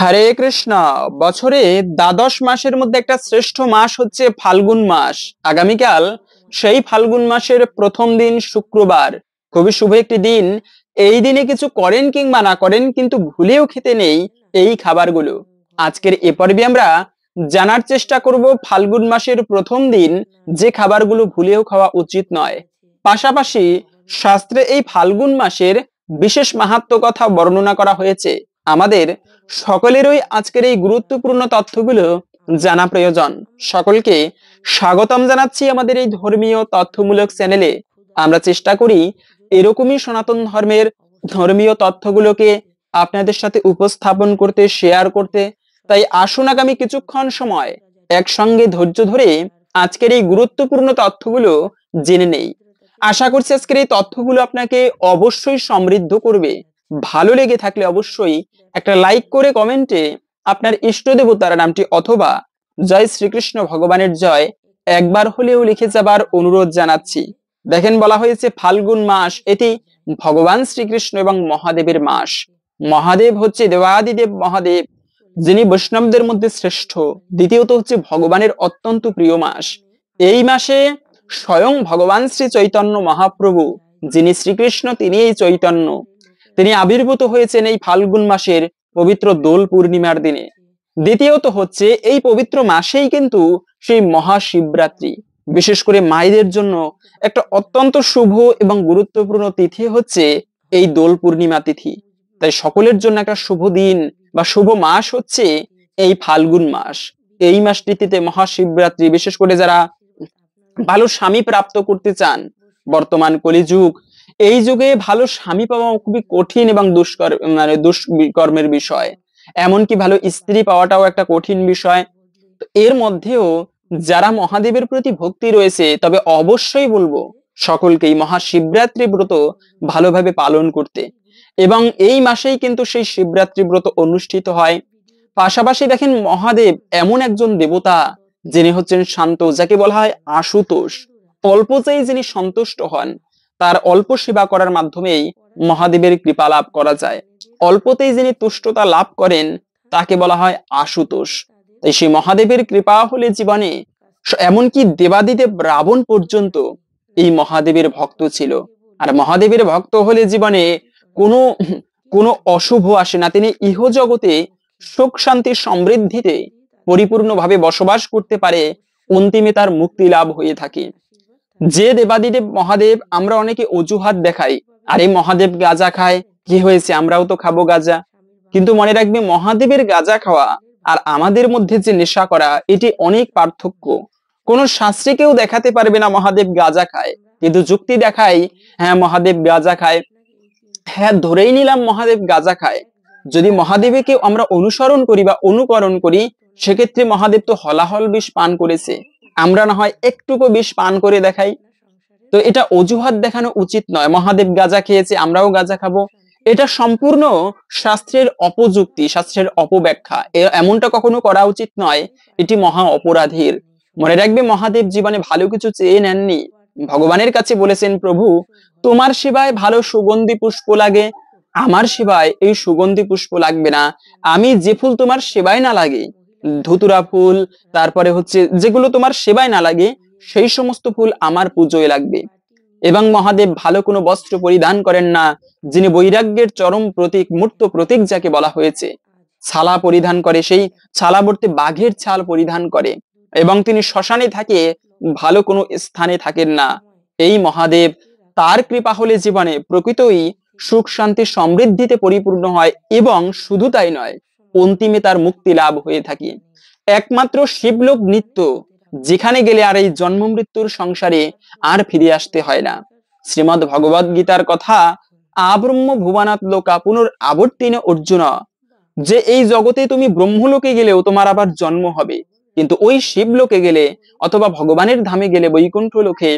হরে কৃষ্ণ। বছরে দ্বাদশ মাসের মধ্যে একটা শ্রেষ্ঠ মাস হচ্ছে ফাল্গুন মাস। আগামীকাল সেই ফাল্গুন মাসের প্রথম দিন শুক্রবার, খুবই শুভ একটি দিন। এই দিনে কিছু করেন কিংবা না করেন, কিন্তু ভুলেও খেতে নেই এই খাবারগুলো। আজকের এ পর্বে আমরা জানার চেষ্টা করব ফাল্গুন মাসের প্রথম দিন যে খাবারগুলো ভুলেও খাওয়া উচিত নয়। পাশাপাশি শাস্ত্রে এই ফাল্গুন মাসের বিশেষ মাহাত্ম্য কথা বর্ণনা করা হয়েছে। আমাদের সকলেরই আজকের এই গুরুত্বপূর্ণ তথ্যগুলো জানা প্রয়োজন। সকলকে স্বাগতম জানাচ্ছি আমাদের এই ধর্মীয় তথ্যমূলক চ্যানেলে। আমরা চেষ্টা করি এরকমই সনাতন ধর্মের ধর্মীয় তথ্যগুলোকে আপনাদের সাথে উপস্থাপন করতে, শেয়ার করতে। তাই আসুন আগামী কিছুক্ষণ সময় একসঙ্গে ধৈর্য ধরে আজকের এই গুরুত্বপূর্ণ তথ্যগুলো জেনে নেই। আশা করছি আজকের এই তথ্যগুলো আপনাকে অবশ্যই সমৃদ্ধ করবে। ভালো লেগে থাকলে অবশ্যই একটা লাইক করে কমেন্টে আপনার ইষ্ট দেবতার নামটি অথবা জয় শ্রীকৃষ্ণ ভগবানের জয় একবার হলেও লিখে যাবার অনুরোধ জানাচ্ছি। দেখেন, বলা হয়েছে ফাল্গুন মাস এটি ভগবান শ্রীকৃষ্ণ এবং মহাদেবের মাস। মহাদেব হচ্ছে দেবাদিদেব মহাদেব, যিনি বৈষ্ণবদের মধ্যে শ্রেষ্ঠ। দ্বিতীয়ত হচ্ছে ভগবানের অত্যন্ত প্রিয় মাস। এই মাসে স্বয়ং ভগবান শ্রী চৈতন্য মহাপ্রভু, যিনি শ্রীকৃষ্ণ তিনি এই চৈতন্য, তিনি আবির্ভূত হয়েছেন এই ফাল্গুন মাসের পবিত্র দোল পূর্ণিমার দিনে। দ্বিতীয়ত হচ্ছে এই পবিত্র মাসেই কিন্তু সেই মহাশিবরাত্রি, বিশেষ করে মায়েদের জন্য একটা অত্যন্ত শুভ এবং গুরুত্বপূর্ণ তিথি হচ্ছে এই দোল পূর্ণিমা তিথি। তাই সকলের জন্য একটা শুভ দিন বা শুভ মাস হচ্ছে এই ফাল্গুন মাস। এই মাসটিতে মহাশিবরাত্রি, বিশেষ করে যারা ভালো স্বামী প্রাপ্ত করতে চান, বর্তমান কলিযুগ, এই যুগে ভালো স্বামী পাওয়া খুবই কঠিন এবং দুষ্কর্মের বিষয়। এমনকি ভালো স্ত্রী পাওয়াটাও একটা কঠিন বিষয়। এর মধ্যেও যারা মহাদেবের প্রতি ভক্তি রয়েছে, তবে অবশ্যই বলবো সকলকেই মহাশিবরাত্রি ব্রত ভালোভাবে পালন করতে। এবং এই মাসেই কিন্তু সেই শিবরাত্রি ব্রত অনুষ্ঠিত হয়। পাশাপাশি দেখেন, মহাদেব এমন একজন দেবতা যিনি হচ্ছেন শান্ত, যাকে বলা হয় আশুতোষ। অল্পতেই যিনি সন্তুষ্ট হন, তার অল্প সেবা করার মাধ্যমেই মহাদেবের কৃপা লাভ করা যায়। অল্পতেই যিনি তুষ্টতা লাভ করেন তাকে বলা হয় আশুতোষ। তাই সেই মহাদেবের কৃপা হলে জীবনে, এমনকি দেবাদিদেব রাবণ পর্যন্ত এই মহাদেবের ভক্ত ছিল। আর মহাদেবের ভক্ত হলে জীবনে কোনো কোনো অশুভ আসে না। তিনি ইহজগতে সুখ শান্তি সমৃদ্ধিতে পরিপূর্ণভাবে বসবাস করতে পারে, অন্তিমে তার মুক্তি লাভ হয়ে থাকে। যে দেবাদিদেব মহাদেব, আমরা অনেকে অজুহাত দেখাই, আরে মহাদেব গাঁজা খায়, কি হয়েছে, আমরাও তো খাবো গাঁজা। কিন্তু মনে রাখবে, মহাদেবের গাঁজা খাওয়া আর আমাদের মধ্যে যে নেশা করা, এটি অনেক পার্থক্য। কোন শাস্ত্রে কেউ দেখাতে পারবে না মহাদেব গাঁজা খায়, কিন্তু যুক্তি দেখায় হ্যাঁ মহাদেব গাঁজা খায়। হ্যাঁ, ধরেই নিলাম মহাদেব গাঁজা খায়। যদি মহাদেবকে আমরা অনুসরণ করি বা অনুকরণ করি, সেক্ষেত্রে মহাদেব তো হলাহল বিষ পান করেছে, আমরা না হয় একটুকু বিষ পান করে দেখাই। তো এটা অজুহাত দেখানো উচিত নয়। মহাদেব গাঁজা খেয়েছে, আমরাও গাঁজা খাবো, এটা সম্পূর্ণ শাস্ত্রের অপযুক্তি, শাস্ত্রের অপব্যাখ্যা। এমনটা কখনো করা উচিত নয়, এটি মহা অপরাধীর। মনে রাখবে, মহাদেব জীবনে ভালো কিছু চেয়ে নেননি। ভগবানের কাছে বলেছেন, প্রভু তোমার সেবায় ভালো সুগন্ধি পুষ্প লাগে, আমার সেবায় এই সুগন্ধি পুষ্প লাগবে না। আমি যে ফুল তোমার সেবায় না লাগে, ধুতুরা ফুল, তারপরে হচ্ছে যেগুলো তোমার সেবায় না লাগে, সেই সমস্ত ফুল আমার পুজোয় লাগবে। এবং মহাদেব ভালো কোনো বস্ত্র পরিধান করেন না, যিনি বৈরাগ্যের চরম প্রতীক, মূর্ত প্রতীক যাকে বলা হয়েছে। ছালা পরিধান করে, সেই ছালাবর্তে বাঘের ছাল পরিধান করে, এবং তিনি শ্মশানে থাকে, ভালো কোনো স্থানে থাকেন না। এই মহাদেব, তার কৃপা হলে জীবনে প্রকৃতই সুখ শান্তি সমৃদ্ধিতে পরিপূর্ণ হয়, এবং শুধু তাই নয়, অন্তিমে তার মুক্তি লাভ হয়ে থাকে। একমাত্র শিবলোক নিত্য, যেখানে গেলে আর এই জন্ম মৃত্যুর সংসারে আর ফিরে আসতে হয় না। শ্রীমদ্ ভগবদ গীতার কথা, আব্রহ্ম ভুবনাৎ লোকা পুনর আবর্তিন অর্জুন, যে এই জগতে তুমি ব্রহ্মলোকে গেলেও তোমার আবার জন্ম হবে, কিন্তু ওই শিবলোকে গেলে অথবা ভগবানের ধামে গেলে, বৈকুণ্ঠ লোকে,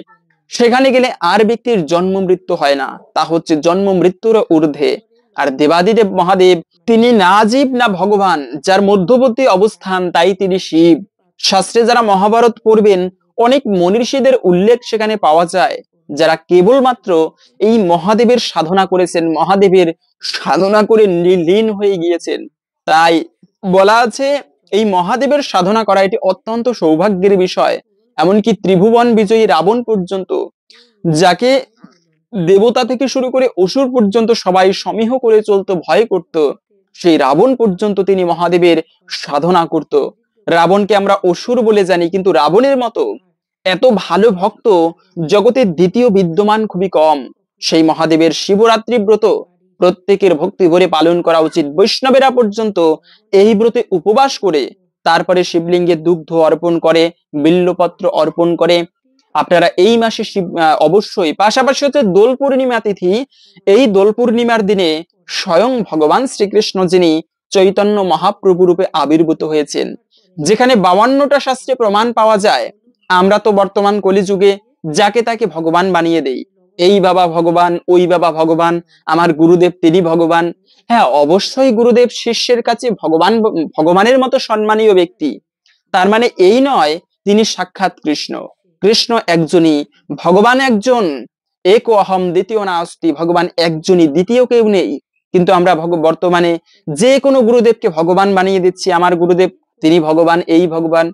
সেখানে গেলে আর ব্যক্তির জন্ম মৃত্যু হয় না, তা হচ্ছে জন্ম মৃত্যুর ঊর্ধ্বে। আর দেবাদিদেব মহাদেব, তিনি না জীব না ভগবান, যার মধ্যবর্তী অবস্থান, তাই তিনি শিব। শাস্ত্রে যারা মহাভারত পড়বেন, অনেক মনীষীদের উল্লেখ সেখানে পাওয়া যায়, যারা কেবলমাত্র এই মহাদেবের সাধনা করেছেন, মহাদেবের সাধনা করে লীন হয়ে গিয়েছেন। তাই বলা আছে এই মহাদেবের সাধনা করা এটি অত্যন্ত সৌভাগ্যের বিষয়। এমনকি ত্রিভুবন বিজয়ী রাবণ পর্যন্ত, যাকে দেবতা থেকে শুরু করে অসুর পর্যন্ত সবাই সমীহ করে চলতো, ভয় করত, সেই রাবণ পর্যন্ত তিনি মহাদেবের সাধনা করত। রাবণকে আমরা অসুর বলে জানি, কিন্তু রাবণের মতো এত ভালো ভক্ত জগতের দ্বিতীয় বিদ্যমান খুবই কম। সেই মহাদেবের শিবরাত্রি ব্রত প্রত্যেকের ভক্তি ভরে পালন করা উচিত। বৈষ্ণবেরা পর্যন্ত এই ব্রতে উপবাস করে তারপরে শিবলিঙ্গে দুগ্ধ অর্পণ করে, বিল্লপত্র অর্পণ করে। আপনারা এই মাসে অবশ্যই, পাশাপাশি হচ্ছে দোল পূর্ণিমা তিথি। এই দোল পূর্ণিমার দিনে স্বয়ং ভগবান শ্রীকৃষ্ণ, যিনি চৈতন্য মহাপ্রভু রূপে আবির্ভূত হয়েছেন, যেখানে 52টা শাস্ত্রে প্রমাণ পাওয়া যায়। আমরা তো বর্তমান কলিযুগে যাকে তাকে ভগবান বানিয়ে দেই, এই বাবা ভগবান, ওই বাবা ভগবান, আমার গুরুদেব তিনি ভগবান। হ্যাঁ, অবশ্যই গুরুদেব শিষ্যের কাছে ভগবানের মতো সম্মানীয় ব্যক্তি। তার মানে এই নয় তিনি সাক্ষাৎ কৃষ্ণ। কৃষ্ণ একজনই, ভগবান একজন। এক অহম দ্বিতীয় নাস্তি, ভগবান একজনই, দ্বিতীয় কেউ নেই। কিন্তু আমরা বর্তমানে যে কোনো গুরুদেবকে ভগবান বানিয়ে দিচ্ছি। আমার গুরুদেব তিনি ভগবান, এই ভগবান।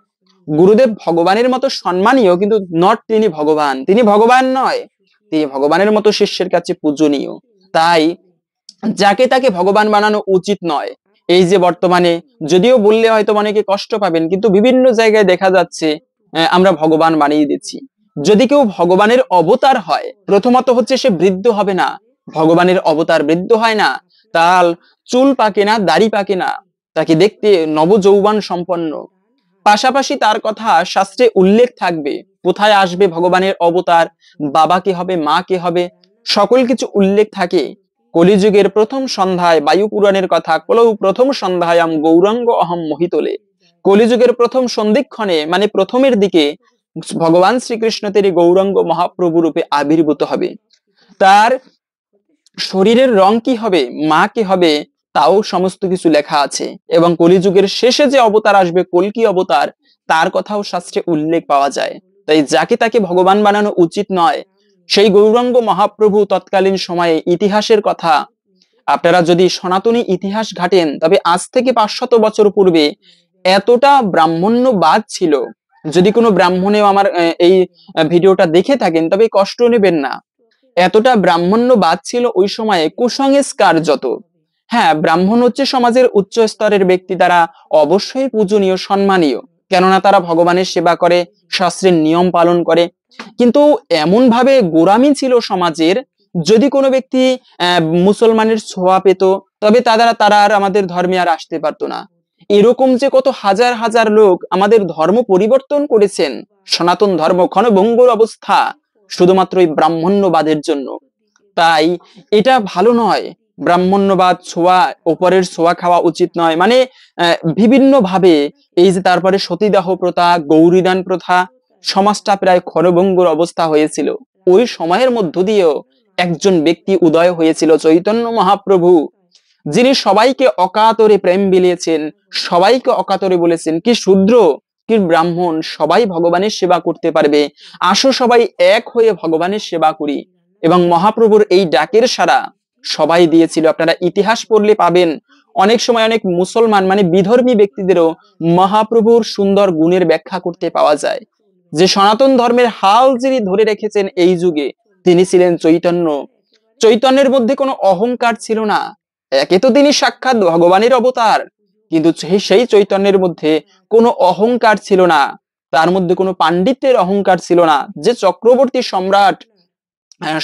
গুরুদেব ভগবানের মতো সম্মানীয়, কিন্তু নট তিনি ভগবান। তিনি ভগবান নয়, তিনি ভগবানের মতো শিষ্যের কাছে পূজনীয়। তাই যাকে তাকে ভগবান বানানো উচিত নয়। এই যে বর্তমানে, যদিও বললে হয়তো অনেকে কষ্ট পাবেন, কিন্তু বিভিন্ন জায়গায় দেখা যাচ্ছে আমরা ভগবান বানিয়ে দিচ্ছি। যদি কেউ ভগবানের অবতার হয়, প্রথমত হচ্ছে সে বৃদ্ধ হবে না। ভগবানের অবতার বৃদ্ধ হয় না, তার চুল পাকে না, দাড়ি পাকে না, তাকে দেখতে নবযৌবন সম্পন্ন। পাশাপাশি তার কথা শাস্ত্রে উল্লেখ থাকবে, কোথায় আসবে ভগবানের অবতার, বাবা কে হবে, মা কে হবে, সকল কিছু উল্লেখ থাকে। কলিযুগের প্রথম সন্ধ্যায়, বায়ু পুরাণের কথা, কলৌ প্রথম সন্ধ্যায়াম গৌরাঙ্গ অহম মোহিতলে। কলিযুগের প্রথম সন্ধিক্ষণে, মানে প্রথমের দিকে, ভগবান শ্রীকৃষ্ণ তিনি গৌরাঙ্গ মহাপ্রভু রূপে আবির্ভূত হবে। তার শরীরের রং কি হবে, মা কে হবে, তাও সমস্ত কিছু লেখা আছে। এবং কলিযুগের শেষে যে অবতার আসবে, কল্কি অবতার, তার কথাও শাস্ত্রে উল্লেখ পাওয়া যায়। তাই যাকে তাকে ভগবান বানানো উচিত নয়। সেই গৌরাঙ্গ মহাপ্রভু তৎকালীন সময়ে ইতিহাসের কথা আপনারা যদি সনাতনী ইতিহাস ঘাটেন, তবে আজ থেকে 500 বছর পূর্বে এতটা ব্রাহ্মণ্যবাদ ছিল। যদি কোনো ব্রাহ্মণেও আমার এই ভিডিওটা দেখে থাকেন, তবে কষ্ট নেবেন না। এতটা ব্রাহ্মণ্যবাদ ছিল ওই সময়ে, কুসংস্কার যত। হ্যাঁ, ব্রাহ্মণ হচ্ছে সমাজের উচ্চ স্তরের ব্যক্তি, তারা অবশ্যই পূজনীয়, সম্মানীয়, কেননা তারা ভগবানের সেবা করে, শাস্ত্রের নিয়ম পালন করে। কিন্তু এমন ভাবে গোঁড়ামি ছিল সমাজের, যদি কোনো ব্যক্তি মুসলমানের ছোঁয়া পেত, তবে তারা আর আমাদের ধর্মে আর আসতে পারতো না। এরকম যে কত হাজার হাজার লোক আমাদের ধর্ম পরিবর্তন করেছেন, সনাতন ধর্ম ক্ষণভঙ্গুর অবস্থা, শুধুমাত্র এই ব্রাহ্মণ্যবাদের জন্য। তাই এটা ভালো নয়। ব্রাহ্মণ্যবাদ, ছোঁয়া, ওপরের ছোঁয়া খাওয়া উচিত নয়। মানে বিভিন্ন ভাবে, এই যে তারপরে সতীদাহ প্রথা, গৌরীদান প্রথা, সমাজটা প্রায় ক্ষণভঙ্গুর অবস্থা হয়েছিল। ওই সময়ের মধ্য দিয়েও একজন ব্যক্তি উদয় হয়েছিল, চৈতন্য মহাপ্রভু, যিনি সবাইকে অকাতরে প্রেম বিলিয়েছেন, সবাইকে অকাতরে বলেছেন, কি শূদ্র কি ব্রাহ্মণ, সবাই ভগবানের সেবা করতে পারবে, আসো সবাই এক হয়ে ভগবানের সেবা করি। এবং মহাপ্রভুর এই ডাকের সাড়া সবাই দিয়েছিল। আপনারা ইতিহাস পড়লে পাবেন, অনেক সময় অনেক মুসলমান মানে বিধর্মী ব্যক্তিদেরও মহাপ্রভুর সুন্দর গুণের ব্যাখ্যা করতে পাওয়া যায়। যে সনাতন ধর্মের হাল যিনি ধরে রেখেছেন এই যুগে, তিনি ছিলেন চৈতন্য। চৈতন্যের মধ্যে কোনো অহংকার ছিল না। একে তো তিনি সাক্ষাৎ ভগবানের অবতার, কিন্তু সেই চৈতন্যের মধ্যে কোনো অহংকার ছিল না, তার মধ্যে কোনো পাণ্ডিত্যের অহংকার ছিল না। যে চক্রবর্তী সম্রাট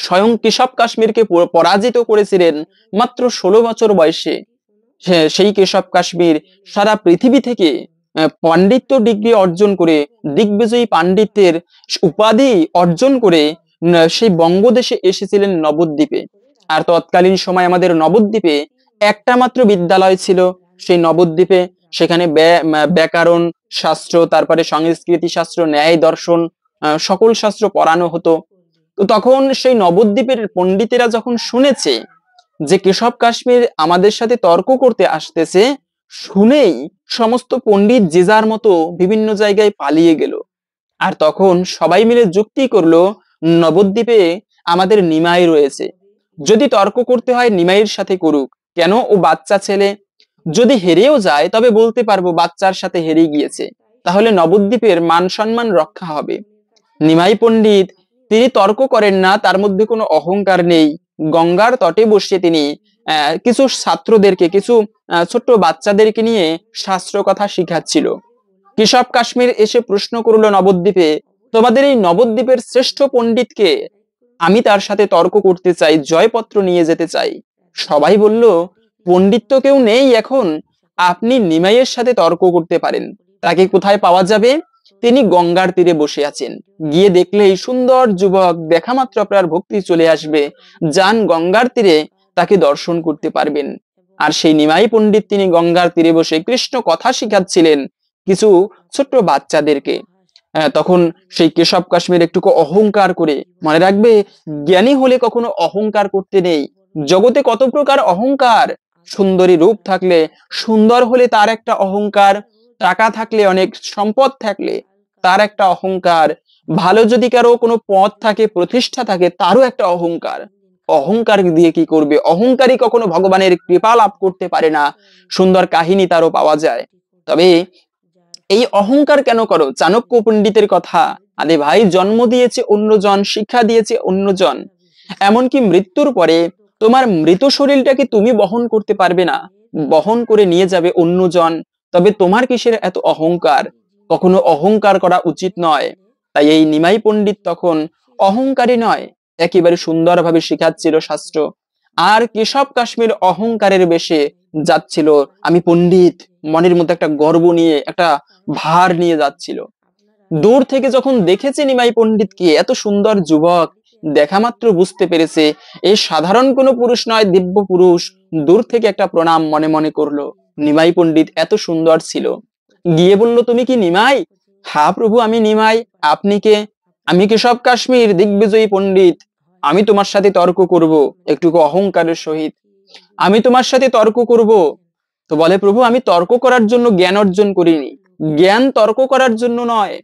স্বয়ং কেশব কাশ্মীরকে পরাজিত করেছিলেন মাত্র 16 বছর বয়সে, সেই কেশব কাশ্মীর সারা পৃথিবী থেকে পাণ্ডিত্য ডিগ্রি অর্জন করে, দিগ্বিজয়ী পাণ্ডিত্যের উপাধি অর্জন করে সেই বঙ্গদেশে এসেছিলেন নবদ্বীপে। আর তৎকালীন সময় আমাদের নবদ্বীপে একটা মাত্র বিদ্যালয় ছিল, সেই নবদ্বীপে। সেখানে ব্যাকরণ শাস্ত্র, তারপরে সংস্কৃতি শাস্ত্র, ন্যায় দর্শন, সকল শাস্ত্র পড়ানো হতো। তো তখন সেই নবদ্বীপের পণ্ডিতেরা যখন শুনেছে যে কেশব কাশ্মীর আমাদের সাথে তর্ক করতে আসতেছে, শুনেই সমস্ত পণ্ডিত যে যার মতো বিভিন্ন জায়গায় পালিয়ে গেল। আর তখন সবাই মিলে যুক্তি করলো, নবদ্বীপে আমাদের নিমাই রয়েছে, যদি তর্ক করতে হয় নিমাইয়ের সাথে করুক, কেন, ও বাচ্চা ছেলে, যদি হেরেও যায় তবে বলতে পারবো বাচ্চার সাথে হেরে গিয়েছে, তাহলে নবদ্বীপের মান সম্মান রক্ষা হবে। নিমাই পণ্ডিত তিনি তর্ক করেন না, তার মধ্যে কোনো অহংকার নেই। গঙ্গার তটে বসে তিনি কিছু ছাত্রদেরকে, কিছু ছোট্ট বাচ্চাদেরকে নিয়ে শাস্ত্র কথা শিখাচ্ছিল। কেশব কাশ্মীর এসে প্রশ্ন করলো নবদ্বীপে, তোমাদের এই নবদ্বীপের শ্রেষ্ঠ পণ্ডিতকে, আমি তার সাথে তর্ক করতে চাই, জয়পত্র নিয়ে যেতে চাই। সবাই বলল, পণ্ডিত তো কেউ নেই এখন, আপনি নিমাইয়ের সাথে তর্ক করতে পারেন। তাকে কোথায় পাওয়া যাবে? তিনি গঙ্গার তীরে বসে আছেন। গিয়ে দেখলেই সুন্দর যুবক, দেখা মাত্র আপনার ভক্তি চলে আসবে। যান গঙ্গার তীরে, তাকে দর্শন করতে পারবেন। আর সেই নিমাই পণ্ডিত তিনি গঙ্গার তীরে বসে কৃষ্ণ কথা শিখাচ্ছিলেন কিছু ছোট্ট বাচ্চাদেরকে। তখন সেই কেশব কাশ্মীর একটুকু অহংকার করে, মনে রাখবে জ্ঞানী হলে কখনো অহংকার করতে নেই। জগতে কত প্রকার অহংকার, সুন্দরী রূপ থাকলে, সুন্দর হলে তার একটা অহংকার, টাকা থাকলে, অনেক সম্পদ থাকলে তার একটা অহংকার, ভালো যদি কারো কোনো পদ থাকে, প্রতিষ্ঠা থাকে, তারও একটা অহংকার। অহংকার দিয়ে কি করবে? অহংকারী কখনো ভগবানের কৃপা লাভ করতে পারে না। সুন্দর কাহিনী তারও পাওয়া যায়। তবে এই অহংকার কেন করো? চাণক্য পণ্ডিতের কথা, আরে ভাই, জন্ম দিয়েছে অন্যজন, শিক্ষা দিয়েছে অন্যজন, এমনকি মৃত্যুর পরে তোমার মৃত শরীরটাকে তুমি বহন করতে পারবে না, বহন করে নিয়ে যাবে অন্যজন। তবে তোমার কিসের এত অহংকার? কখনো অহংকার করা উচিত নয়। তাই এই নিমাই পণ্ডিত তখন অহংকারী নয়, একেবারে সুন্দরভাবে শিখাচ্ছিল শাস্ত্র। আর কেশব কাশ্মীর অহংকারের বেশে যাচ্ছিল, আমি পণ্ডিত, মনের মধ্যে একটা গর্ব নিয়ে, একটা ভার নিয়ে যাচ্ছিল। দূর থেকে যখন দেখেছে নিমাই পণ্ডিতকে, এত সুন্দর যুবক, দেখা মাত্র বুঝতে পেরেছে এই সাধারণ কোনো পুরুষ নয়, দিব্য পুরুষ। দূর থেকে একটা প্রণাম মনে মনে করলো। নিমাই পণ্ডিত এত সুন্দর ছিল। গিয়ে বলল, তুমি কি নিমাই? হ্যাঁ প্রভু, আমি নিমাই। আপনি কে? আমি কেশব কাশ্মীর, দিগ্বিজয়ী পণ্ডিত। আমি তোমার সাথে তর্ক করব, একটুকু অহংকারের সহিত। আমি তোমার সাথে তর্ক করব। তো বলে, প্রভু আমি তর্ক করার জন্য জ্ঞান অর্জন করিনি, জ্ঞান তর্ক করার জন্য নয়।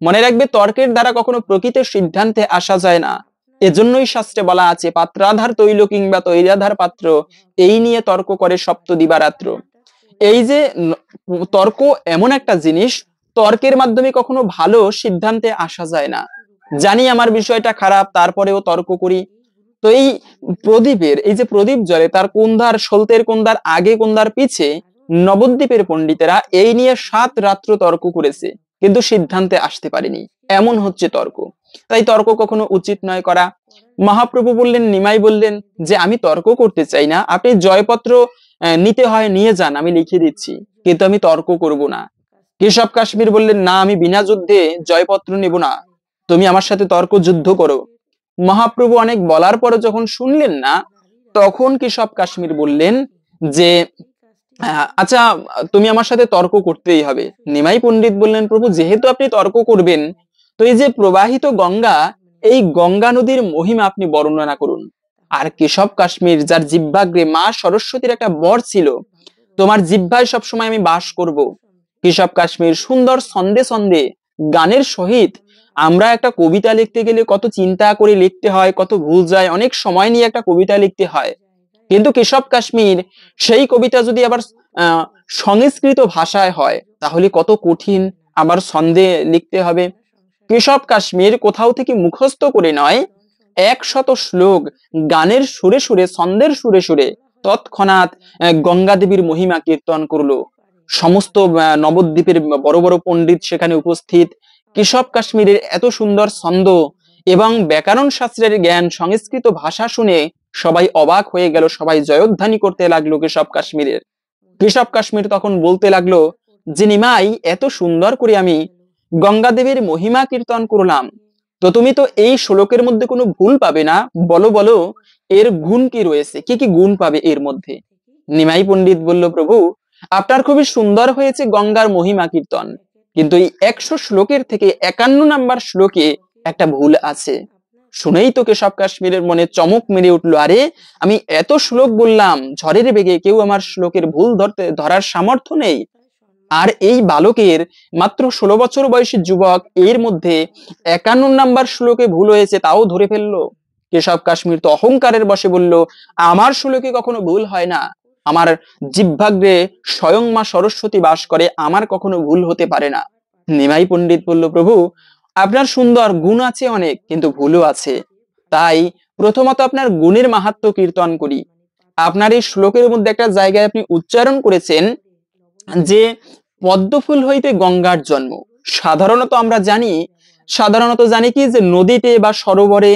মনে রাখবে, তর্কের দ্বারা কখনো প্রকৃত সিদ্ধান্তে আসা যায় না। এজন্যই শাস্ত্রে বলা আছে, পাত্রাধার তৈল কিংবা তৈলাধার পাত্র, এই নিয়ে তর্ক করে সপ্ত দিবারাত্র। এই যে তর্ক এমন একটা জিনিস, তর্কের মাধ্যমে কখনো ভালো সিদ্ধান্তে আসা যায় না। জানি আমার বিষয়টা খারাপ, তারপরেও তর্ক করি। তো এই প্রদীপের, এই যে প্রদীপ জ্বলে, তার কোন ধার সলতের, কোন ধার আগে, কোন ধার পিছে, নবদ্বীপের পণ্ডিতেরা এই নিয়ে 7 রাত্র তর্ক করেছে, কিন্তু সিদ্ধান্তে আসতে পারেনি। এমন হচ্ছে তর্ক। তাই তর্ক কখনো উচিত নয় করা। মহাপ্রভু বললেন, নিমাই বললেন যে আমি তর্ক করতে চাই না, আপনি জয়পত্র নিতে হয় নিয়ে যান, আমি লিখে দিচ্ছি, কিন্তু আমি তর্ক করব না। কেশব কাশ্মীর বললেন, না, আমি বিনা যুদ্ধে জয়পত্র নেব না, তুমি আমার সাথে তর্ক যুদ্ধ করো। মহাপ্রভু অনেক বলার পরে যখন শুনলেন না, তখন কেশব কাশ্মীর বললেন যে আচ্ছা, তুমি আমার সাথে তর্ক করতেই হবে। নিমাই পণ্ডিত বললেন, প্রভু যেহেতু আপনি তর্ক করবেন, তো এই যে প্রবাহিত গঙ্গা, এই গঙ্গা নদীর মহিমা আপনি বর্ণনা করুন। আর কেশব কাশ্মীর, যার জিহ্বাগ্রে মা সরস্বতীর একটা বর ছিল, তোমার জিহ্বায় সবসময় আমি বাস করব। কেশব কাশ্মীর সুন্দর ছন্দে ছন্দে গানের সহিত, আমরা একটা কবিতা লিখতে গেলে কত চিন্তা করে লিখতে হয়, কত ভুল যায়, অনেক সময় নিয়ে একটা কবিতা লিখতে হয়। কিন্তু কেশব কাশ্মীর, সেই কবিতা যদি আবার সংস্কৃত ভাষায় হয়, তাহলে কত কঠিন, আবার ছন্দে লিখতে হবে। কেশব কাশ্মীর কোথাও থেকে মুখস্থ করে নয়, 100 শ্লোক গানের সুরে সুরে, ছন্দের সুরে সুরে তৎক্ষণাৎ গঙ্গা দেবীর মহিমা কীর্তন করলো। সমস্ত নবদ্বীপের বড় বড় পণ্ডিত সেখানে উপস্থিত। কেশব কাশ্মীরের এত সুন্দর ছন্দ এবং ব্যাকরণ শাস্ত্রের জ্ঞান, সংস্কৃত ভাষা শুনে সবাই অবাক হয়ে গেল, সবাই জয়ধ্বনি করতে লাগলো কেশব কাশ্মীরের। কেশব কাশ্মীর তখন বলতে লাগলো যে, নিমাই, এত সুন্দর করে আমি গঙ্গা দেবীর মহিমা কীর্তন করলাম, তো তুমি তো এই শ্লোকের মধ্যে কোনো ভুল পাবে না, বলো বলো এর গুণ কি রয়েছে, কি কি গুণ পাবে এর মধ্যে? নিমাই পণ্ডিত বলল, প্রভু আপনার খুবই সুন্দর হয়েছে গঙ্গার মহিমা কীর্তন, কিন্তু এই 100 শ্লোকের থেকে 51 নাম্বার শ্লোকে একটা ভুল আছে। শুনেই তো কেশব কাশ্মীরের মনে চমক মেরে উঠলো, আরে আমি এত শ্লোক বললাম, ঝড়ের বেগে কেউ আমার শ্লোকের ভুল ধরার সামর্থ্য নেই। আর এই বালকের, মাত্র 16 বছর বয়সী যুবক, এর মধ্যে 51 নাম্বার শ্লোকে ভুল হয়েছে, তাও ধরে ফেললো। কেশব কাশ্মীর তো অহংকারের বশে বলল, আমার শ্লোকে কখনো ভুল হয় না, আমার জিহ্বাগ্রে স্বয়ং মা সরস্বতী বাস করে, আমার কখনো ভুল হতে পারে না। নিমাই পণ্ডিত বলল, প্রভু আপনার সুন্দর গুণ আছে অনেক, কিন্তু ভুলও আছে। তাই প্রথমত আপনার গুণের মাহাত্ম্য কীর্তন করি। আপনার এই শ্লোকের মধ্যে একটা জায়গায় আপনি উচ্চারণ করেছেন যে পদ্মফুল হইতে গঙ্গার জন্ম। সাধারণত আমরা জানি কি যে নদীতে বা সরোবরে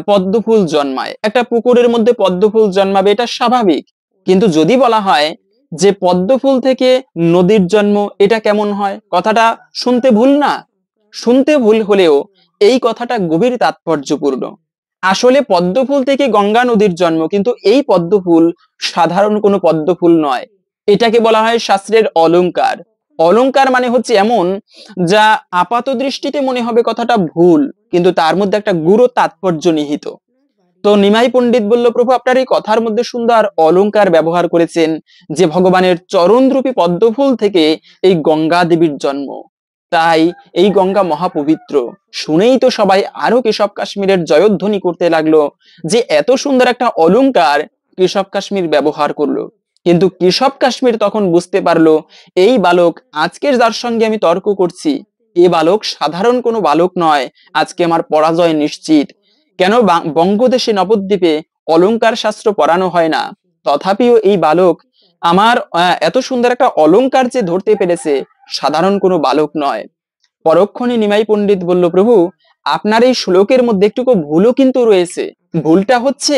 পদ্মফুল জন্মায়, একটা পুকুরের মধ্যে পদ্মফুল জন্মাবে, এটা স্বাভাবিক। কিন্তু যদি বলা হয় যে পদ্মফুল থেকে নদীর জন্ম, এটা কেমন হয়? কথাটা শুনতে ভুল না? শুনতে ভুল হলেও এই কথাটা গভীর তাৎপর্যপূর্ণ। আসলে পদ্মফুল থেকে গঙ্গা নদীর জন্ম, কিন্তু এই পদ্মফুল সাধারণ কোনো পদ্মফুল নয়। এটাকে বলা হয় শাস্ত্রের অলংকার। অলংকার মানে হচ্ছে এমন যা আপাত দৃষ্টিতে মনে হবে কথাটা ভুল, কিন্তু তার মধ্যে একটা গূঢ় তাৎপর্য নিহিত। তো নিমাই পণ্ডিত বলল, প্রভু আপনার এই কথার মধ্যে সুন্দর অলংকার ব্যবহার করেছেন যে ভগবানের চরণদ্রূপী পদ্মফুল থেকে এই গঙ্গা দেবীর জন্ম, তাই এই গঙ্গা মহাপবিত্র। শুনেই তো সবাই আরো কেশব কাশ্মীরের জয়ধ্বনি করতে লাগলো যে এত সুন্দর একটা অলংকার কেশব কাশ্মীর ব্যবহার করলো। কিন্তু কেশব কাশ্মীর তখন বুঝতে পারলো এই বালক আজকের যার সঙ্গে আমি তর্ক করছি, এ বালক সাধারণ কোনো বালক নয়, আজকে আমার পরাজয় নিশ্চিত। কেন বঙ্গদেশে নবদ্বীপে অলংকার শাস্ত্র পড়ানো হয় না, তথাপিও এই বালক আমার এত সুন্দর একটা অলংকার যে ধরতে পেরেছে, সাধারণ কোনো বালক নয়। পরক্ষণে নিমাই পণ্ডিত বলল, প্রভু আপনার এই শ্লোকের মধ্যে একটুকু ভুলও কিন্তু রয়েছে। ভুলটা হচ্ছে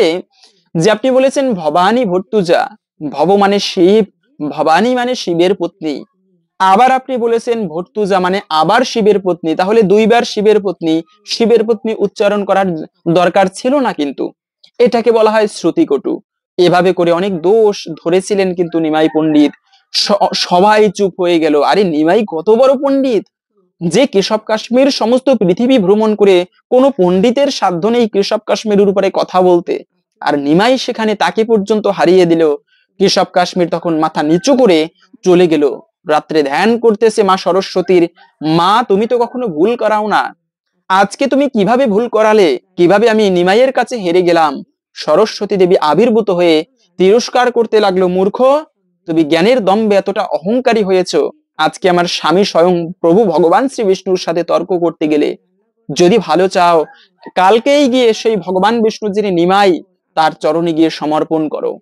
যে আপনি বলেছেন ভবানী ভর্তুজা, ভব মানে শিব, ভবানী মানে শিবের পত্নী। আবার আপনি বলেছেন ভর্তুজা মানে আবার শিবের পত্নী, তাহলে দুইবার শিবের পত্নী, শিবের পত্নী উচ্চারণ করার দরকার ছিল না। কিন্তু এটাকে বলা হয় শ্রুতিকটু। এভাবে করে অনেক দোষ ধরেছিলেন কিন্তু নিমাই পণ্ডিত। সবাই চুপ হয়ে গেল। আরে নিমাই কত বড় পণ্ডিত যে কেশব কাশ্মীর সমস্ত পৃথিবী ভ্রমণ করে কোন পণ্ডিতের সাধ্য নেই কেশব কাশ্মীরের উপরে কথা বলতে, আর নিমাই সেখানে তাকে পর্যন্ত হারিয়ে দিল। কেশব কাশ্মীর তখন মাথা নিচু করে চলে গেল। রাত্রে ধ্যান করতেছে মা সরস্বতীর। মা তুমি তো কখনো ভুল করাও না, আজকে তুমি কিভাবে ভুল করালে, কিভাবে আমি নিমাইয়ের কাছে হেরে গেলাম। সরস্বতী দেবী আবির্ভূত হয়ে তিরস্কার করতে লাগলো, মূর্খ তুমি জ্ঞানের দম্ভে এতটা অহংকারী হয়েছো, আজকে আমার স্বামী স্বয়ং প্রভু ভগবান শ্রী বিষ্ণুর সাথে তর্ক করতে গেলে। যদি ভালো চাও কালকেই গিয়ে সেই ভগবান বিষ্ণু যিনি নিমাই তার চরণে গিয়ে সমর্পণ করো।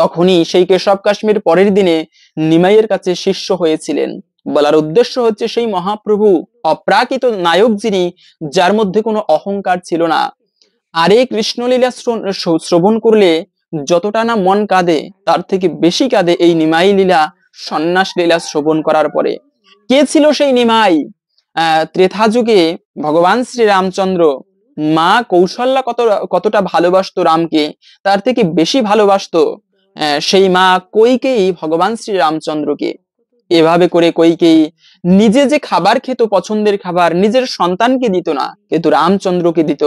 তখনই সেই কেশব কাশ্মীর পরের দিনে নিমাইয়ের কাছে শিষ্য হয়েছিলেন। বলার উদ্দেশ্য হচ্ছে সেই মহাপ্রভু অপ্রাকৃত নায়ক যিনি, যার মধ্যে কোনো অহংকার ছিল না। আর এই কৃষ্ণলীলা শ্রবণ করলে যতটা না মন কাঁদে, তার থেকে বেশি কাঁদে এই নিমাই লীলা, সন্ন্যাস লীলা শ্রবণ করার পরে। কে ছিল সেই নিমাই? ত্রেতা যুগে ভগবান শ্রী রামচন্দ্র মা কৌশল্যা কতটা ভালোবাসতো রামকে, তার থেকে বেশি ভালোবাসতো সেই মা কইকেয়ী ভগবান শ্রী রামচন্দ্রকে। এভাবে করে কইকেয়ী নিজে যে খাবার খেত, পছন্দের খাবার, নিজের সন্তানকে দিত না, কিন্তু রামচন্দ্রকে দিত।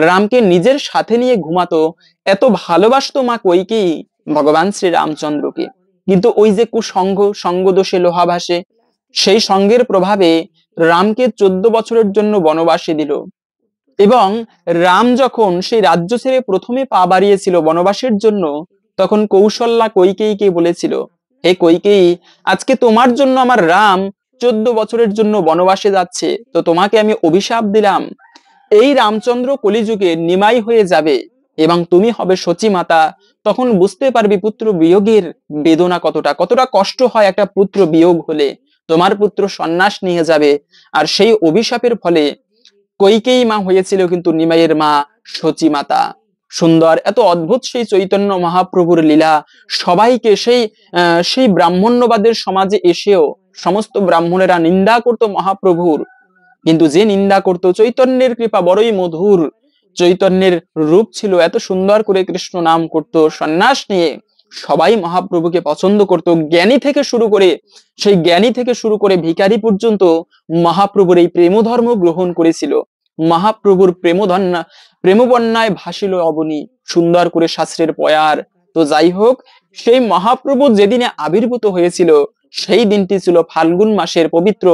রামকে নিজের সাথে নিয়ে ঘুমাতো, এত ভালোবাসতো মা কইকেয়ী ভগবান শ্রী রামচন্দ্রকে। কিন্তু ওই যে কুসঙ্গ, সঙ্গ দোষে লোহা ভাসে, সেই সঙ্গের প্রভাবে রামকে 14 বছরের জন্য বনবাসে দিল। এবং রাম যখন সেই রাজ্য ছেড়ে প্রথমে পা বাড়িয়েছিল বনবাসের জন্য, তখন কৌশল্যা কইকেয়ীকে বলেছিল, হে কইকেয়ী আজকে তোমার জন্য আমার রাম 14 বছরের জন্য বনবাসে যাচ্ছে, তো তোমাকে আমি অভিশাপ দিলাম, এই রামচন্দ্র কলিযুগে নিমাই হয়ে যাবে এবং তুমি হবে সচী মাতা। তখন বুঝতে পারবি পুত্র বিয়োগের বেদনা কতটা কষ্ট হয় একটা পুত্র বিয়োগ হলে। তোমার পুত্র সন্ন্যাস নিয়ে যাবে। আর সেই অভিশাপের ফলে কইকেয়ী মা হয়েছিল কিন্তু নিমাইয়ের মা সচী মাতা। সুন্দর এত অদ্ভুত সেই চৈতন্য মহাপ্রভুর লীলা। সবাইকে সেই ব্রাহ্মণ্যবাদের সমাজে এসেও সমস্ত ব্রাহ্মণেরা নিন্দা করত মহাপ্রভুর, কিন্তু যে নিন্দা করত, চৈতন্যের কৃপা বড়ই মধুর, চৈতন্যের রূপ ছিল এত সুন্দর করে কৃষ্ণ নাম করত সন্ন্যাস নিয়ে, সবাই মহাপ্রভুকে পছন্দ করত। জ্ঞানী থেকে শুরু করে ভিখারি পর্যন্ত মহাপ্রভুর এই প্রেম ধর্ম গ্রহণ করেছিল। মহাপ্রভুর প্রেমবন্যায় ভাসিল অবনী, সুন্দর করে শাস্ত্রের পয়ার। তো যাই হোক, সেই মহাপ্রভু যেদিনে আবির্ভূত হয়েছিল সেই দিনটি ছিল ফাল্গুন মাসের পবিত্র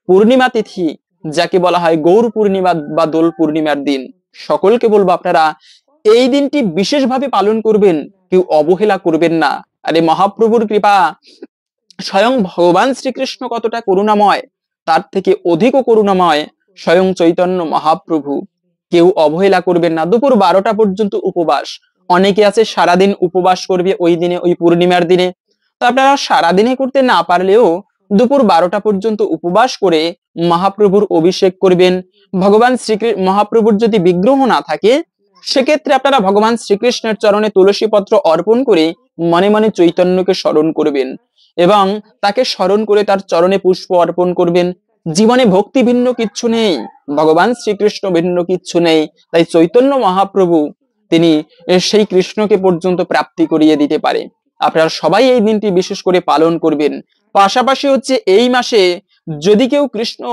পূর্ণিমা তিথি, যাকে বলা হয় গৌর পূর্ণিমা বা দোল পূর্ণিমার দিন। সকলকে বলবো আপনারা এই দিনটি বিশেষভাবে পালন করবেন, কেউ অবহেলা করবেন না। আরে মহাপ্রভুর কৃপা, স্বয়ং ভগবান শ্রীকৃষ্ণ কতটা করুণাময়, তার থেকে অধিকও করুণাময় স্বয়ং চৈতন্য মহাপ্রভু। কেউ অবহেলা করবেন না। দুপুর 12টা পর্যন্ত উপবাস। অনেকে আছে সারাদিন উপবাস করবে ওই দিনে, ওই পূর্ণিমার দিনে। তো আপনারা সারাদিনে করতে না পারলেও দুপুর 12টা পর্যন্ত উপবাস করে মহাপ্রভুর অভিষেক করবেন। ভগবান শ্রীকৃষ্ণ মহাপ্রভুর যদি বিগ্রহ না থাকে, সেক্ষেত্রে আপনারা ভগবান শ্রীকৃষ্ণের চরণে তুলসী পত্র অর্পণ করে মনে মনে চৈতন্যকে স্মরণ করবেন এবং তাকে স্মরণ করে তার চরণে পুষ্প অর্পণ করবেন। জীবনে ভক্তি ভিন্ন কিচ্ছু নেই, ভগবান শ্রীকৃষ্ণ ভিন্ন কিচ্ছু নেই। তাই চৈতন্য মহাপ্রভু তিনি সেই কৃষ্ণকে পর্যন্ত প্রাপ্তি করিয়ে দিতে পারে। আপনারা সবাই এই দিনটি বিশেষ করে পালন করবেন। পাশাপাশি হচ্ছে এই মাসে যদি কেউ কৃষ্ণ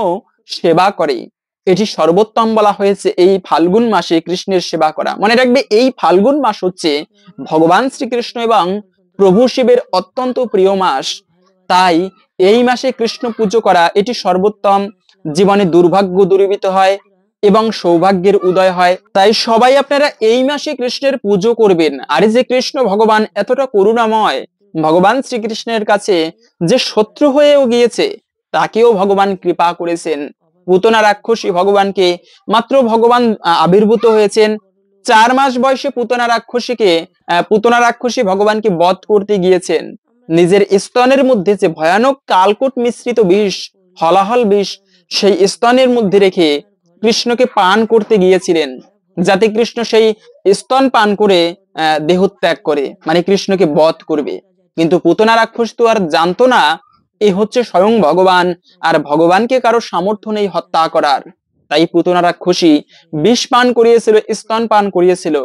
সেবা করে, এটি সর্বোত্তম বলা হয়েছে এই ফাল্গুন মাসে কৃষ্ণের সেবা করা। মনে রাখবে এই ফাল্গুন মাস হচ্ছে ভগবান শ্রীকৃষ্ণ এবং প্রভু শিবের অত্যন্ত প্রিয় মাস। তাই এই মাসে কৃষ্ণ পুজো করা এটি সর্বোত্তম। জীবনে দুর্ভাগ্য দূরীভূত হয় এবং সৌভাগ্যের উদয় হয়। তাই সবাই আপনারা এই মাসে কৃষ্ণের পুজো করবেন। আর যে কৃষ্ণ ভগবান এতটা করুণাময়, ভগবান শ্রীকৃষ্ণের কাছে যে শত্রু হয়েও গিয়েছে তাকেও ভগবান কৃপা করেছেন। পুতনা রাক্ষসী ভগবানকে মাত্র ভগবান আবির্ভূত হয়েছেন 4 মাস বয়সে। পুতনা রাক্ষসী ভগবানকে বধ করতে গিয়েছেন। নিজের স্তনের মধ্যে যে ভয়ানক কালকূট মিশ্রিত বিষ, হলাহল বিষ, সেই স্তনের মধ্যে রেখে কৃষ্ণকে পান করতে গিয়েছিলেন, যাতে কৃষ্ণ সেই স্তন পান করে দেহত্যাগ করে, মানে কৃষ্ণকে বধ করবে। কিন্তু পুতনা রাক্ষস তো আর জানতো না এ হচ্ছে স্বয়ং ভগবান, আর ভগবানকে কারো সামর্থ্য নেই হত্যা করার। তাই পুতনা রাক্ষসী বিষ পান করিয়েছিল, স্তন পান করিয়েছিল।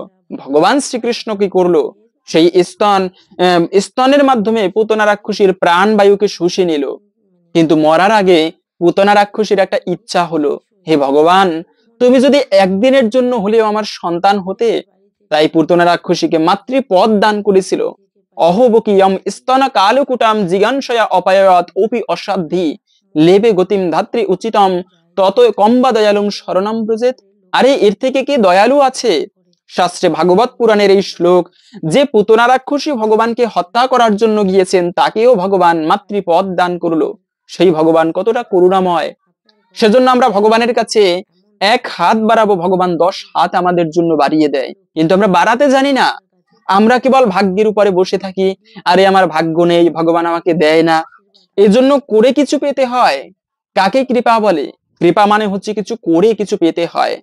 ভগবান শ্রীকৃষ্ণ কি করলো? সেই স্তনের মাধ্যমে পুতনা রাক্ষসীর প্রাণ বায়ুকে শুষে নিল। কিন্তু মরার আগে পুতনা রাক্ষসীর একটা ইচ্ছা হলো, হে ভগবান, তুমি যদি একদিনের জন্য হলেও আমার সন্তান হতে। তাই পুতনা রাক্ষসীকে মাতৃপদ দান করেছিল। অহবকিয়ম স্তন কালকুটাম জিগাংশয়া অপায়ত ওপি অসাধ্যি লেবে গতিম ধাত্রী উচিতম তত কম্বা দয়ালুম শরণাম ব্রজেত। আরে এর থেকে কি দয়ালু আছে? শাস্ত্রে ভাগবত পুরাণের এই শ্লোক, যে পুতনা রাক্ষসী ভগবানকে হত্যা করার জন্য গিয়েছেন তাকেও ভগবান মাতৃপদ দান করলো। সেই ভগবান কতটা করুণাময়। সেজন্য আমরা ভগবানের কাছে 1 হাত বাড়াবো, ভগবান 10 হাত আমাদের জন্য বাড়িয়ে দেয়। কিন্তু আমরা বাড়াতে জানি না। আমরা কেবল ভাগ্যের উপরে বসে থাকি, আরে আমার ভাগ্য নেই, ভগবান আমাকে দেয় না। এজন্য করে কিছু পেতে হয়। কাকে কৃপা বলে? কৃপা মানে হচ্ছে কিছু করে কিছু পেতে হয়,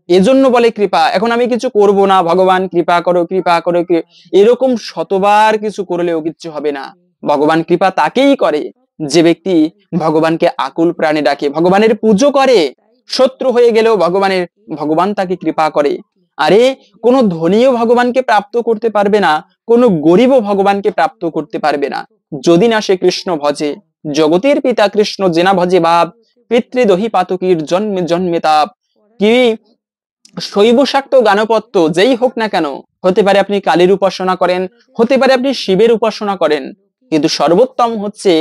এজন্য বলে কৃপা। এখন আমি কিছু করব না, ভগবান কৃপা করো কৃপা করো, এরকম শতবার কিছু করলেও কিচ্ছু হবে না। ভগবান কৃপা তাকেই করে যে ব্যক্তি ভগবানকে আকুল প্রাণে ডাকে, ভগবানের পুজো করে। শত্রু হয়ে গেলেও ভগবান তাকে কৃপা করে। আরে কোনো ধনীও ভগবানকে প্রাপ্ত করতে পারবে না, কোনো গরিবও ভগবানকে প্রাপ্ত করতে পারবে না, যদি না সে কৃষ্ণ ভজে। জগতের পিতা কৃষ্ণ জেনা ভজে ভাব, পিতৃদহি পাতকীর জন্মে জন্মে তাপ। কি শৈব শাক্ত গানপত্য যেই হোক না কেন, হতে পারে আপনি কালীর উপাসনা করেন, হতে পারে আপনি শিবের উপাসনা করেন, কিন্তু সর্বোত্তম হচ্ছে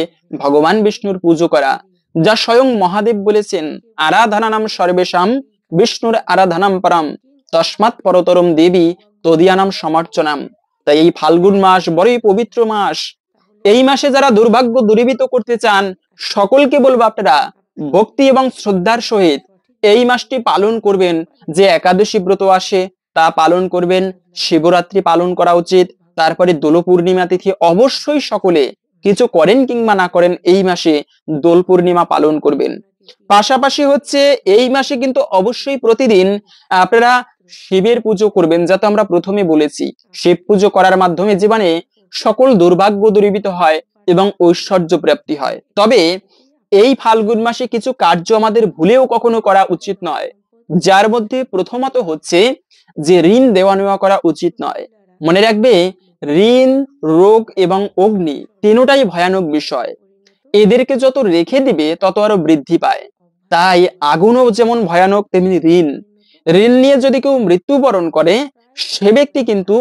ভগবান বিষ্ণুর পুজো করা। যা স্বয়ং মহাদেব বলেছেন, আরাধনানাম সর্বেশাম বিষ্ণুর আরাধনাম পরম তস্মাৎ পরতরম দেবী তদিয়ানাম সমর্চনাম। তাই এই ফাল্গুন মাস বড়ই পবিত্র মাস। এই মাসে যারা দুর্ভাগ্য দূরীভূত করতে চান, সকলকে বলবো আপনারা ভক্তি এবং শ্রদ্ধার সহিত এই মাসটি পালন করবেন। যে একাদশী ব্রত আসে তা পালন করবেন, শিবরাত্রি পালন করা উচিত, তারপরে দোল পূর্ণিমা তিথি অবশ্যই সকলে কিছু করেন কিংবা না করেন এই মাসে দোল পূর্ণিমা পালন করবেন। পাশাপাশি হচ্ছে এই মাসে কিন্তু অবশ্যই প্রতিদিন আপনারা শিবের পুজো করবেন, যাতে আমরা প্রথমে বলেছি শিব পুজো করার মাধ্যমে জীবনে সকল দুর্ভাগ্য দূরীভূত হয় এবং ঐশ্বর্য প্রাপ্তি হয়। তবে এই ফাল্গুন মাসে কিছু কার্য আমাদের ভুলেও কখনো করা উচিত নয়, যার মধ্যে প্রথমত হচ্ছে যে ঋণ দেওয়া নেওয়া করা উচিত নয়। মনে রাখবে, ঋণ, রোগ এবং অগ্নি তিনটাই ভয়ানক বিষয়। এদেরকে যত রেখে দিবে তত আরো বৃদ্ধি পায়। তাই আগুনও যেমন ভয়ানক, তেমনি ঋণ। ঋণ নিয়ে যদি কেউ মৃত্যুবরণ করে, সে ব্যক্তি কিন্তু